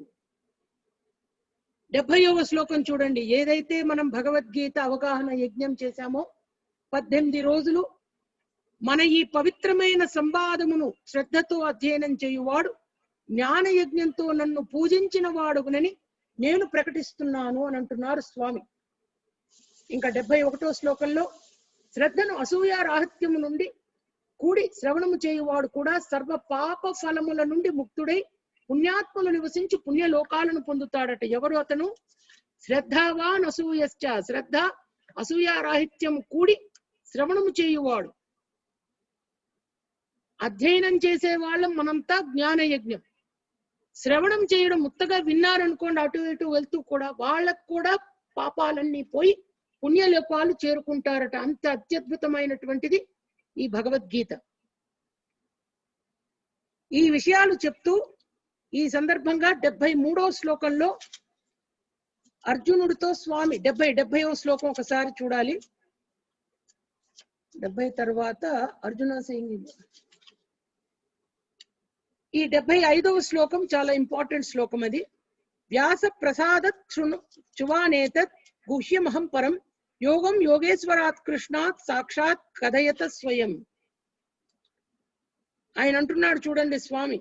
70వ శ్లోకం చూడండి. ఏదైతే మనం భగవద్గీత అవగాహన యజ్ఞం చేశామో 18 రోజులు మన ఈ పవిత్రమైన సంవాదమును శ్రద్ధతో అధ్యయనం చేయువాడు జ్ఞాన యజ్ఞంతో నన్ను పూజించిన వాడునని నేను ప్రకటిస్తున్నాను అని అంటున్నారు స్వామి. ఇంకా 71వ శ్లోకంలో శ్రద్ధను అసూయ రాహిత్యము నుండి కూడి శ్రవణము చేయువాడు కూడా సర్వ పాప ఫలముల నుండి ముక్తుడై పుణ్యాత్మలు నివసించి పుణ్యలోకాలను పొందుతాడట. ఎవరు అతను? శ్రద్ధావాన్ అసూయశ్చ, శ్రద్ధ అసూయ రాహిత్యము కూడి శ్రవణము చేయువాడు. అధ్యయనం చేసే వాళ్ళం మనంతా జ్ఞాన యజ్ఞం. శ్రవణం చేయడం ముత్తగా విన్నారనుకోండి, అటు ఇటు వెళ్తూ కూడా వాళ్ళకు కూడా పాపాలన్నీ పోయి పుణ్యలోకాలు చేరుకుంటారట. అంత అత్యద్భుతమైనటువంటిది ఈ భగవద్గీత. ఈ విషయాలు చెప్తూ ఈ సందర్భంగా 73వ శ్లోకంలో అర్జునుడితో స్వామి 70వ శ్లోకం ఒకసారి చూడాలి. 70 తర్వాత అర్జున సింగ్. ఈ 75వ శ్లోకం చాలా ఇంపార్టెంట్ శ్లోకం. అది వ్యాస ప్రసాద చువానేతత్ గుహ్యమహం పరం యోగం యోగేశ్వరాత్ కృష్ణాత్ సాక్షాత్ కథయత స్వయం. ఆయన అంటున్నాడు చూడండి స్వామి,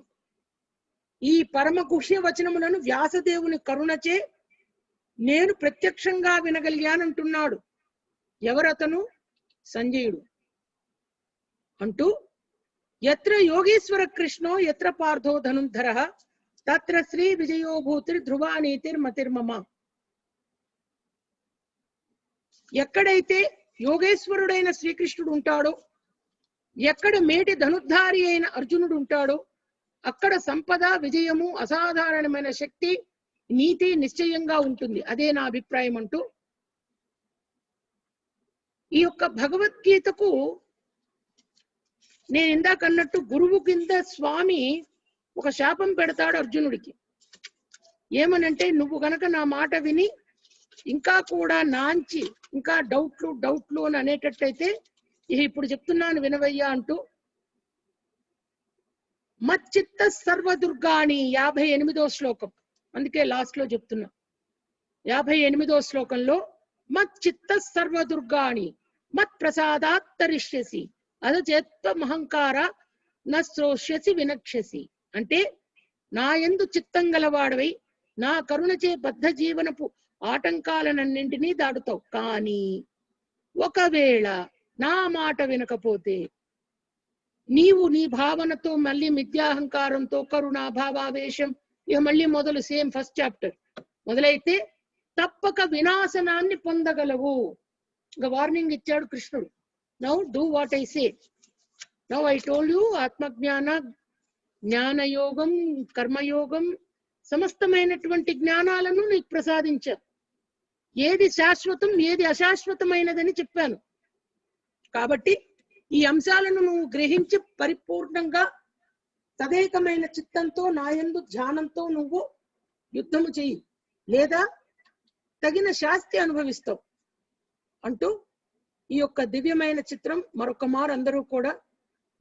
ఈ పరమ గుహ్య వచనములను వ్యాసదేవుని కరుణచే నేను ప్రత్యక్షంగా వినగలిగానంటున్నాడు. ఎవరతను? సంజయుడు అంటూ యత్ర యోగేశ్వర కృష్ణో యత్ర పార్థో ధనుర్ధరః తత్ర శ్రీ విజయోభూతిర్ ధ్రువా నీతిర్ మతిర్మమ. ఎక్కడైతే యోగేశ్వరుడైన శ్రీకృష్ణుడు ఉంటాడో, ఎక్కడ మేటి ధనుర్ధారి అయిన అర్జునుడు ఉంటాడో అక్కడ సంపద, విజయము, అసాధారణమైన శక్తి, నీతి నిశ్చయంగా ఉంటుంది. అదే నా అభిప్రాయం అంటూ ఈ యొక్క భగవద్గీతకు నేను ఇందాక అన్నట్టు గురువు కింద స్వామి ఒక శాపం పెడతాడు అర్జునుడికి. ఏమనంటే, నువ్వు గనక నా మాట విని ఇంకా కూడా నాంచి ఇంకా డౌట్లు అని అనేటట్టయితే ఇప్పుడు చెప్తున్నాను వినవయ్యా అంటూ మచ్చిత్త సర్వదుర్గాని 58వ శ్లోకం. అందుకే లాస్ట్ లో చెప్తున్నా, 58వ శ్లోకంలో మత్ చిత్త సర్వదుర్గాణి మత్ ప్రసాదాత్ తరిష్యసి అదచేత్వమహంకార నశ్రోష్యసి వినక్ష్యసి. అంటే నా యందు చిత్తం గలవాడవై నా కరుణచే బద్ధ జీవనపు ఆటంకాలనన్నింటినీ దాటుతావు. కానీ ఒకవేళ నా మాట వినకపోతే నీవు నీ భావనతో మళ్ళీ మిథ్యాహంకారంతో కరుణ భావావేశం ఇక మళ్ళీ మొదలు సేమ్ ఫస్ట్ చాప్టర్ మొదలైతే తప్పక వినాశనాన్ని పొందగలవు. ఇంకా వార్నింగ్ ఇచ్చాడు కృష్ణుడు. Now do what I say. Now I told you ఆత్మజ్ఞాన, జ్ఞానయోగం, కర్మయోగం సమస్తమైనటువంటి జ్ఞానాలను నీకు ప్రసాదించాను. ఏది శాశ్వతం ఏది అశాశ్వతమైనదని చెప్పాను. కాబట్టి ఈ అంశాలను నువ్వు గ్రహించి పరిపూర్ణంగా తదేకమైన చిత్తంతో నాయందు ధ్యానంతో నువ్వు యుద్ధము చెయ్యి, లేదా తగిన శాస్తి అనుభవిస్తావు అంటూ ఈ యొక్క దివ్యమైన చిత్రం మరొక మారు అందరూ కూడా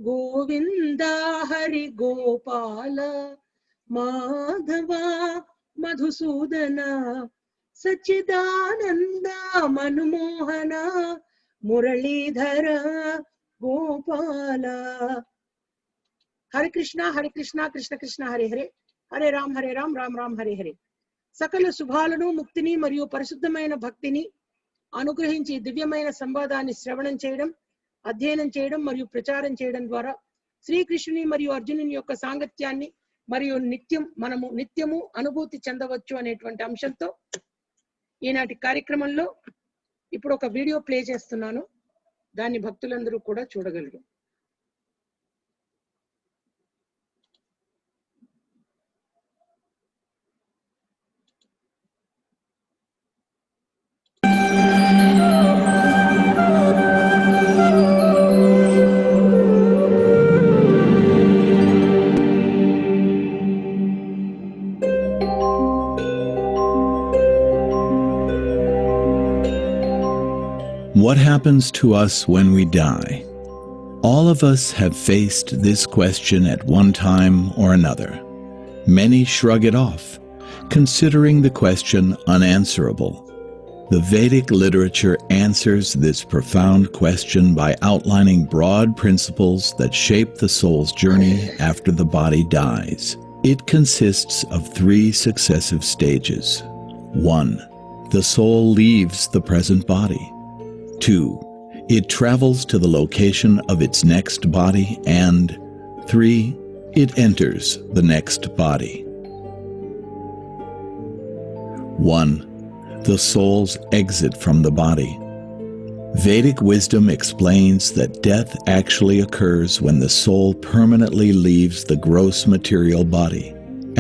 గోవింద హరి గోపాల మాధవ మధుసూదన సచ్చిదానంద మనుమోహన మురళీధర గోపాల. హరే కృష్ణ కృష్ణ కృష్ణ హరే హరే, హరే రామ్ రామ్ రామ్ హరే హరే. సకల శుభాలను, ముక్తిని మరియు పరిశుద్ధమైన భక్తిని అనుగ్రహించి దివ్యమైన సంవాదాన్ని శ్రవణం చేయడం, అధ్యయనం చేయడం మరియు ప్రచారం చేయడం ద్వారా శ్రీకృష్ణుని మరియు అర్జునుని యొక్క సాంగత్యాన్ని మరియు మనము నిత్యము అనుభూతి చెందవచ్చు అనేటువంటి అంశంతో ఈనాటి కార్యక్రమంలో ఇప్పుడు ఒక వీడియో ప్లే చేస్తున్నాను. దాన్ని భక్తులందరూ కూడా చూడగలరు. What happens to us when we die? All of us have faced this question at one time or another. Many shrug it off, considering the question unanswerable. The Vedic literature answers this profound question by outlining broad principles that shape the soul's journey after the body dies. It consists of 3 successive stages. 1. The soul leaves the present body. 2. It travels to the location of its next body. And 3. It enters the next body. 1. The soul's exit from the body. Vedic wisdom explains that death actually occurs when the soul permanently leaves the gross material body.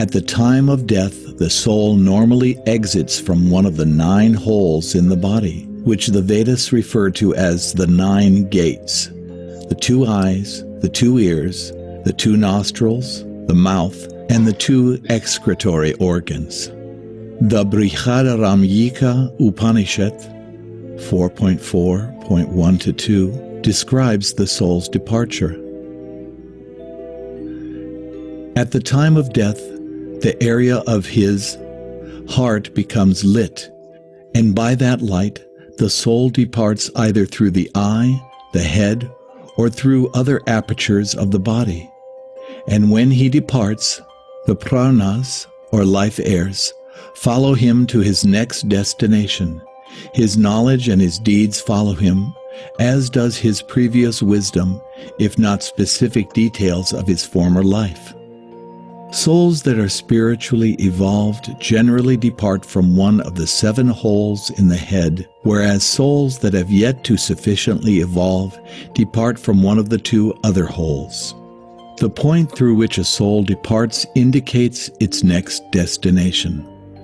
At the time of death, the soul normally exits from one of the 9 holes in the body, which the Vedas refer to as the 9 gates: the 2 eyes, the 2 ears, the 2 nostrils, the mouth, and the 2 excretory organs. The Brihadaranyaka Upanishad 4.4.1-2 describes the soul's departure. At the time of death, the area of his heart becomes lit, and by that light, the soul departs either through the eye, the head, or through other apertures of the body. And when he departs, the pranas, or life heirs, follow him to his next destination. His knowledge and his deeds follow him, as does his previous wisdom, if not specific details of his former life. Souls that are spiritually evolved generally depart from one of the 7 holes in the head, whereas souls that have yet to sufficiently evolve depart from one of the 2 other holes. The point through which a soul departs indicates its next destination.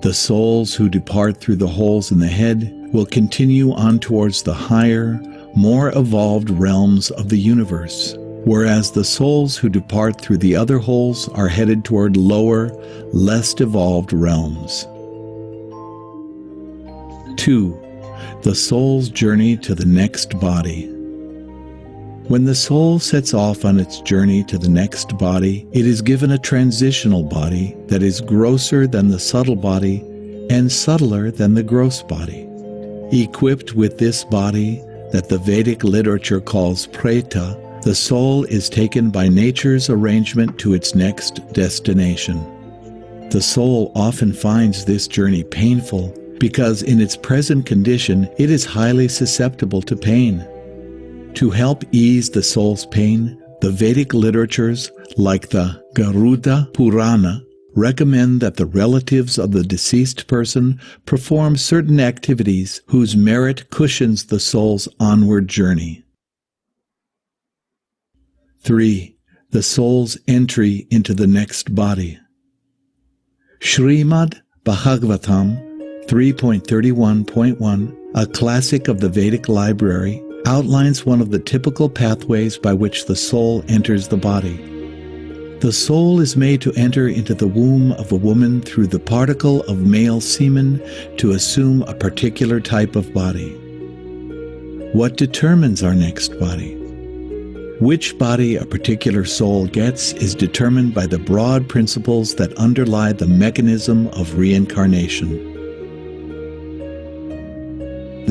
The souls who depart through the holes in the head will continue on towards the higher, more evolved realms of the universe, whereas the souls who depart through the other holes are headed toward lower, less evolved realms. 2. The soul's journey to the next body. When the soul sets off on its journey to the next body, it is given a transitional body that is grosser than the subtle body and subtler than the gross body. Equipped with this body that the Vedic literature calls preta, the soul is taken by nature's arrangement to its next destination. The soul often finds this journey painful because in its present condition it is highly susceptible to pain. To help ease the soul's pain, the Vedic literatures, like the Garuda Purana, recommend that the relatives of the deceased person perform certain activities whose merit cushions the soul's onward journey. 3. The soul's entry into the next body. Srimad Bhagavatam 3.31.1, a classic of the Vedic library, outlines one of the typical pathways by which the soul enters the body. The soul is made to enter into the womb of a woman through the particle of male semen to assume a particular type of body. What determines our next body? Which body a particular soul gets is determined by the broad principles that underlie the mechanism of reincarnation.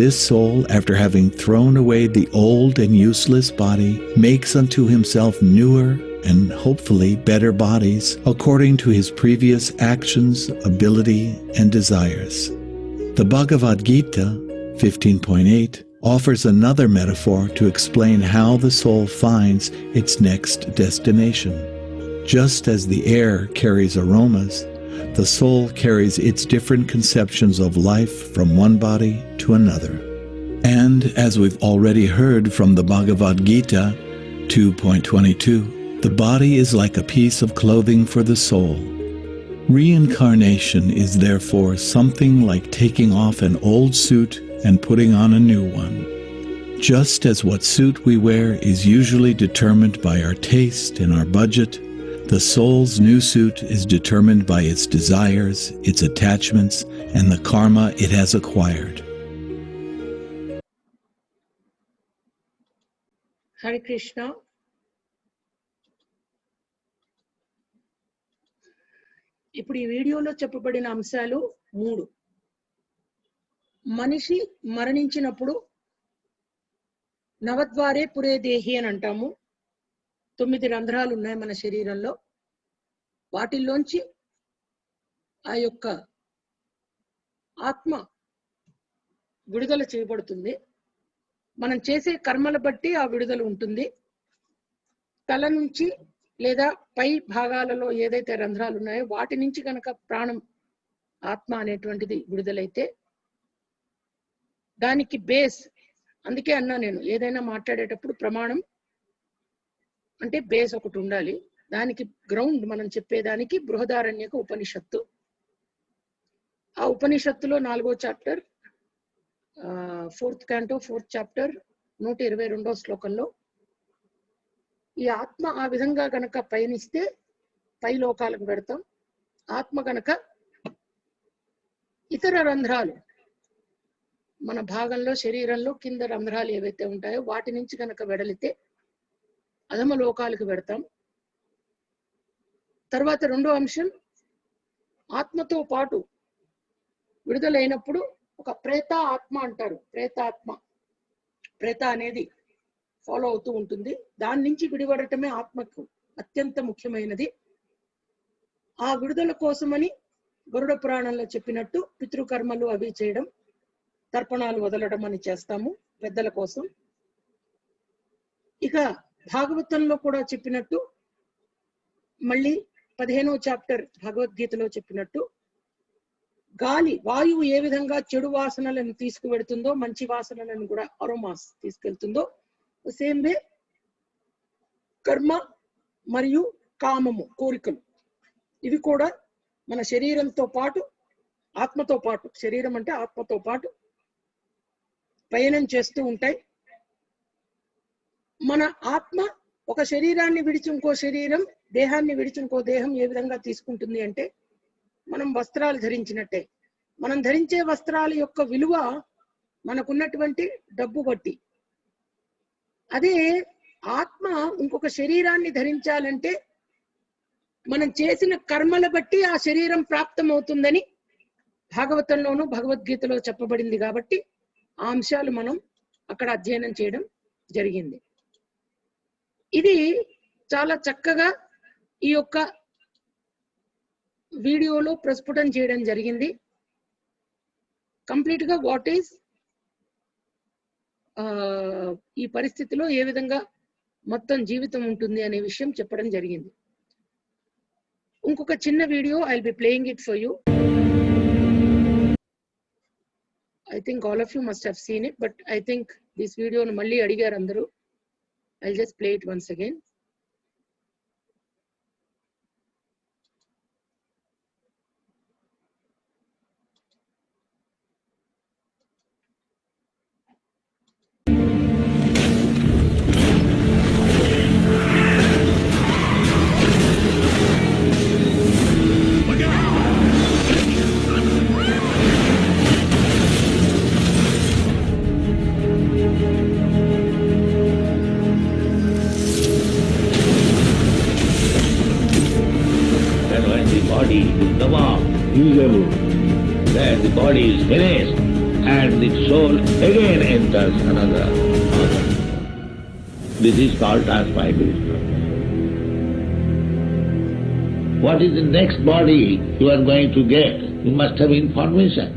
This soul, after having thrown away the old and useless body, makes unto himself newer and hopefully better bodies according to his previous actions, ability, and desires. The Bhagavad Gita 15.8 offers another metaphor to explain how the soul finds its next destination. Just as the air carries aromas, the soul carries its different conceptions of life from one body to another. And as we've already heard from the Bhagavad Gita 2.22, the body is like a piece of clothing for the soul. Reincarnation is therefore something like taking off an old suit and putting on a new one. Just as what suit we wear is usually determined by our taste and our budget, the soul's new suit is determined by its desires, its attachments, and the karma it has acquired. Hare Krishna. ఇప్పుడు ఈ వీడియోలో చెప్పబడిన అంశాలు 3. మనిషి మరణించినప్పుడు నవద్వారే పురే దేహి అని అంటాము. 9 రంధ్రాలు ఉన్నాయి మన శరీరంలో. వాటిల్లోంచి ఆ యొక్క ఆత్మ విడుదల చేయబడుతుంది. మనం చేసే కర్మల బట్టి ఆ విడుదల ఉంటుంది. తల నుంచి లేదా పై భాగాలలో ఏదైతే రంధ్రాలు ఉన్నాయో వాటి నుంచి కనుక ప్రాణం ఆత్మ అనేటువంటిది విడుదలైతే దానికి బేస్, అందుకే అన్నా నేను ఏదైనా మాట్లాడేటప్పుడు ప్రమాణం అంటే బేస్ ఒకటి ఉండాలి. దానికి గ్రౌండ్ మనం చెప్పేదానికి బృహదారణ్యక ఉపనిషత్తు. ఆ ఉపనిషత్తులో 4వ chapter 4th canto 4th chapter 122వ శ్లోకంలో ఈ ఆత్మ ఆ విధంగా గనక పయనిస్తే పై లోకాలకు పెడతాం. ఆత్మ గనక ఇతర రంధ్రాలు మన భాగంలో శరీరంలో కింద రంధ్రాలు ఏవైతే ఉంటాయో వాటి నుంచి గనక వెడలితే అధమ లోకాలకు పెడతాం. తర్వాత 2వ అంశం, ఆత్మతో పాటు విడుదలైనప్పుడు ఒక ప్రేత ఆత్మ అంటారు. ప్రేత అనేది ఫాలో అవుతూ ఉంటుంది. దాని నుంచి విడిపడటమే ఆత్మకు అత్యంత ముఖ్యమైనది. ఆ విడుదల కోసమని గరుడ పురాణంలో చెప్పినట్టు పితృకర్మలు అవి చేయడం, తర్పణాలు వదలడం అని చేస్తాము పెద్దల కోసం. ఇక భాగవతంలో కూడా చెప్పినట్టు మళ్ళీ 15వ చాప్టర్ భగవద్గీతలో చెప్పినట్టు గాలి వాయువు ఏ విధంగా చెడు వాసనలను తీసుకువెడుతుందో మంచి వాసనలను కూడా అరోమాస్ తీసుకెళ్తుందో సేమ్ వే కర్మ మరియు కామము కోరికలు ఇవి కూడా మన శరీరంతో పాటు ఆత్మతో పాటు, శరీరం అంటే ఆత్మతో పాటు పయనం చేస్తూ ఉంటాయి. మన ఆత్మ ఒక శరీరాన్ని విడిచి ఇంకో శరీరం, దేహాన్ని విడిచి ఇంకో దేహం ఏ విధంగా తీసుకుంటుంది అంటే మనం వస్త్రాలు ధరించినట్టే. మనం ధరించే వస్త్రాల యొక్క విలువ మనకున్నటువంటి డబ్బు బట్టి. అదే ఆత్మ ఇంకొక శరీరాన్ని ధరించాలంటే మనం చేసిన కర్మల బట్టి ఆ శరీరం ప్రాప్తం అవుతుందని భాగవతంలోనూ భగవద్గీతలో చెప్పబడింది కాబట్టి ఆ అంశాలు మనం అక్కడ అధ్యయనం చేయడం జరిగింది. ఇది చాలా చక్కగా ఈ యొక్క వీడియోలో ప్రస్ఫుటం చేయడం జరిగింది. కంప్లీట్ గా వాట్ ఈస్ ఈ పరిస్థితిలో ఏ విధంగా మొత్తం జీవితం ఉంటుంది అనే విషయం చెప్పడం జరిగింది. ఇంకొక చిన్న video I will be playing it for you. I think all of you must have seen it, but I think this video nu malli adigaru andaru. I'll just play it once again. Usable. Then the body is finished and the soul again enters another body. This is called transmigration. What is the next body you are going to get? You must have information.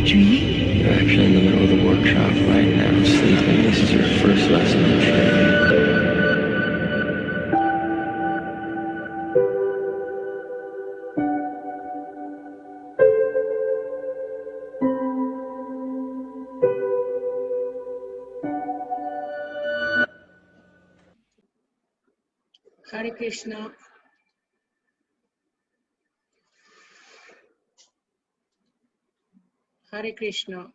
dreaming? You're actually in the middle of the workshop right now, sleeping. This is your first lesson in training. Hare Krishna. Hare Krishna.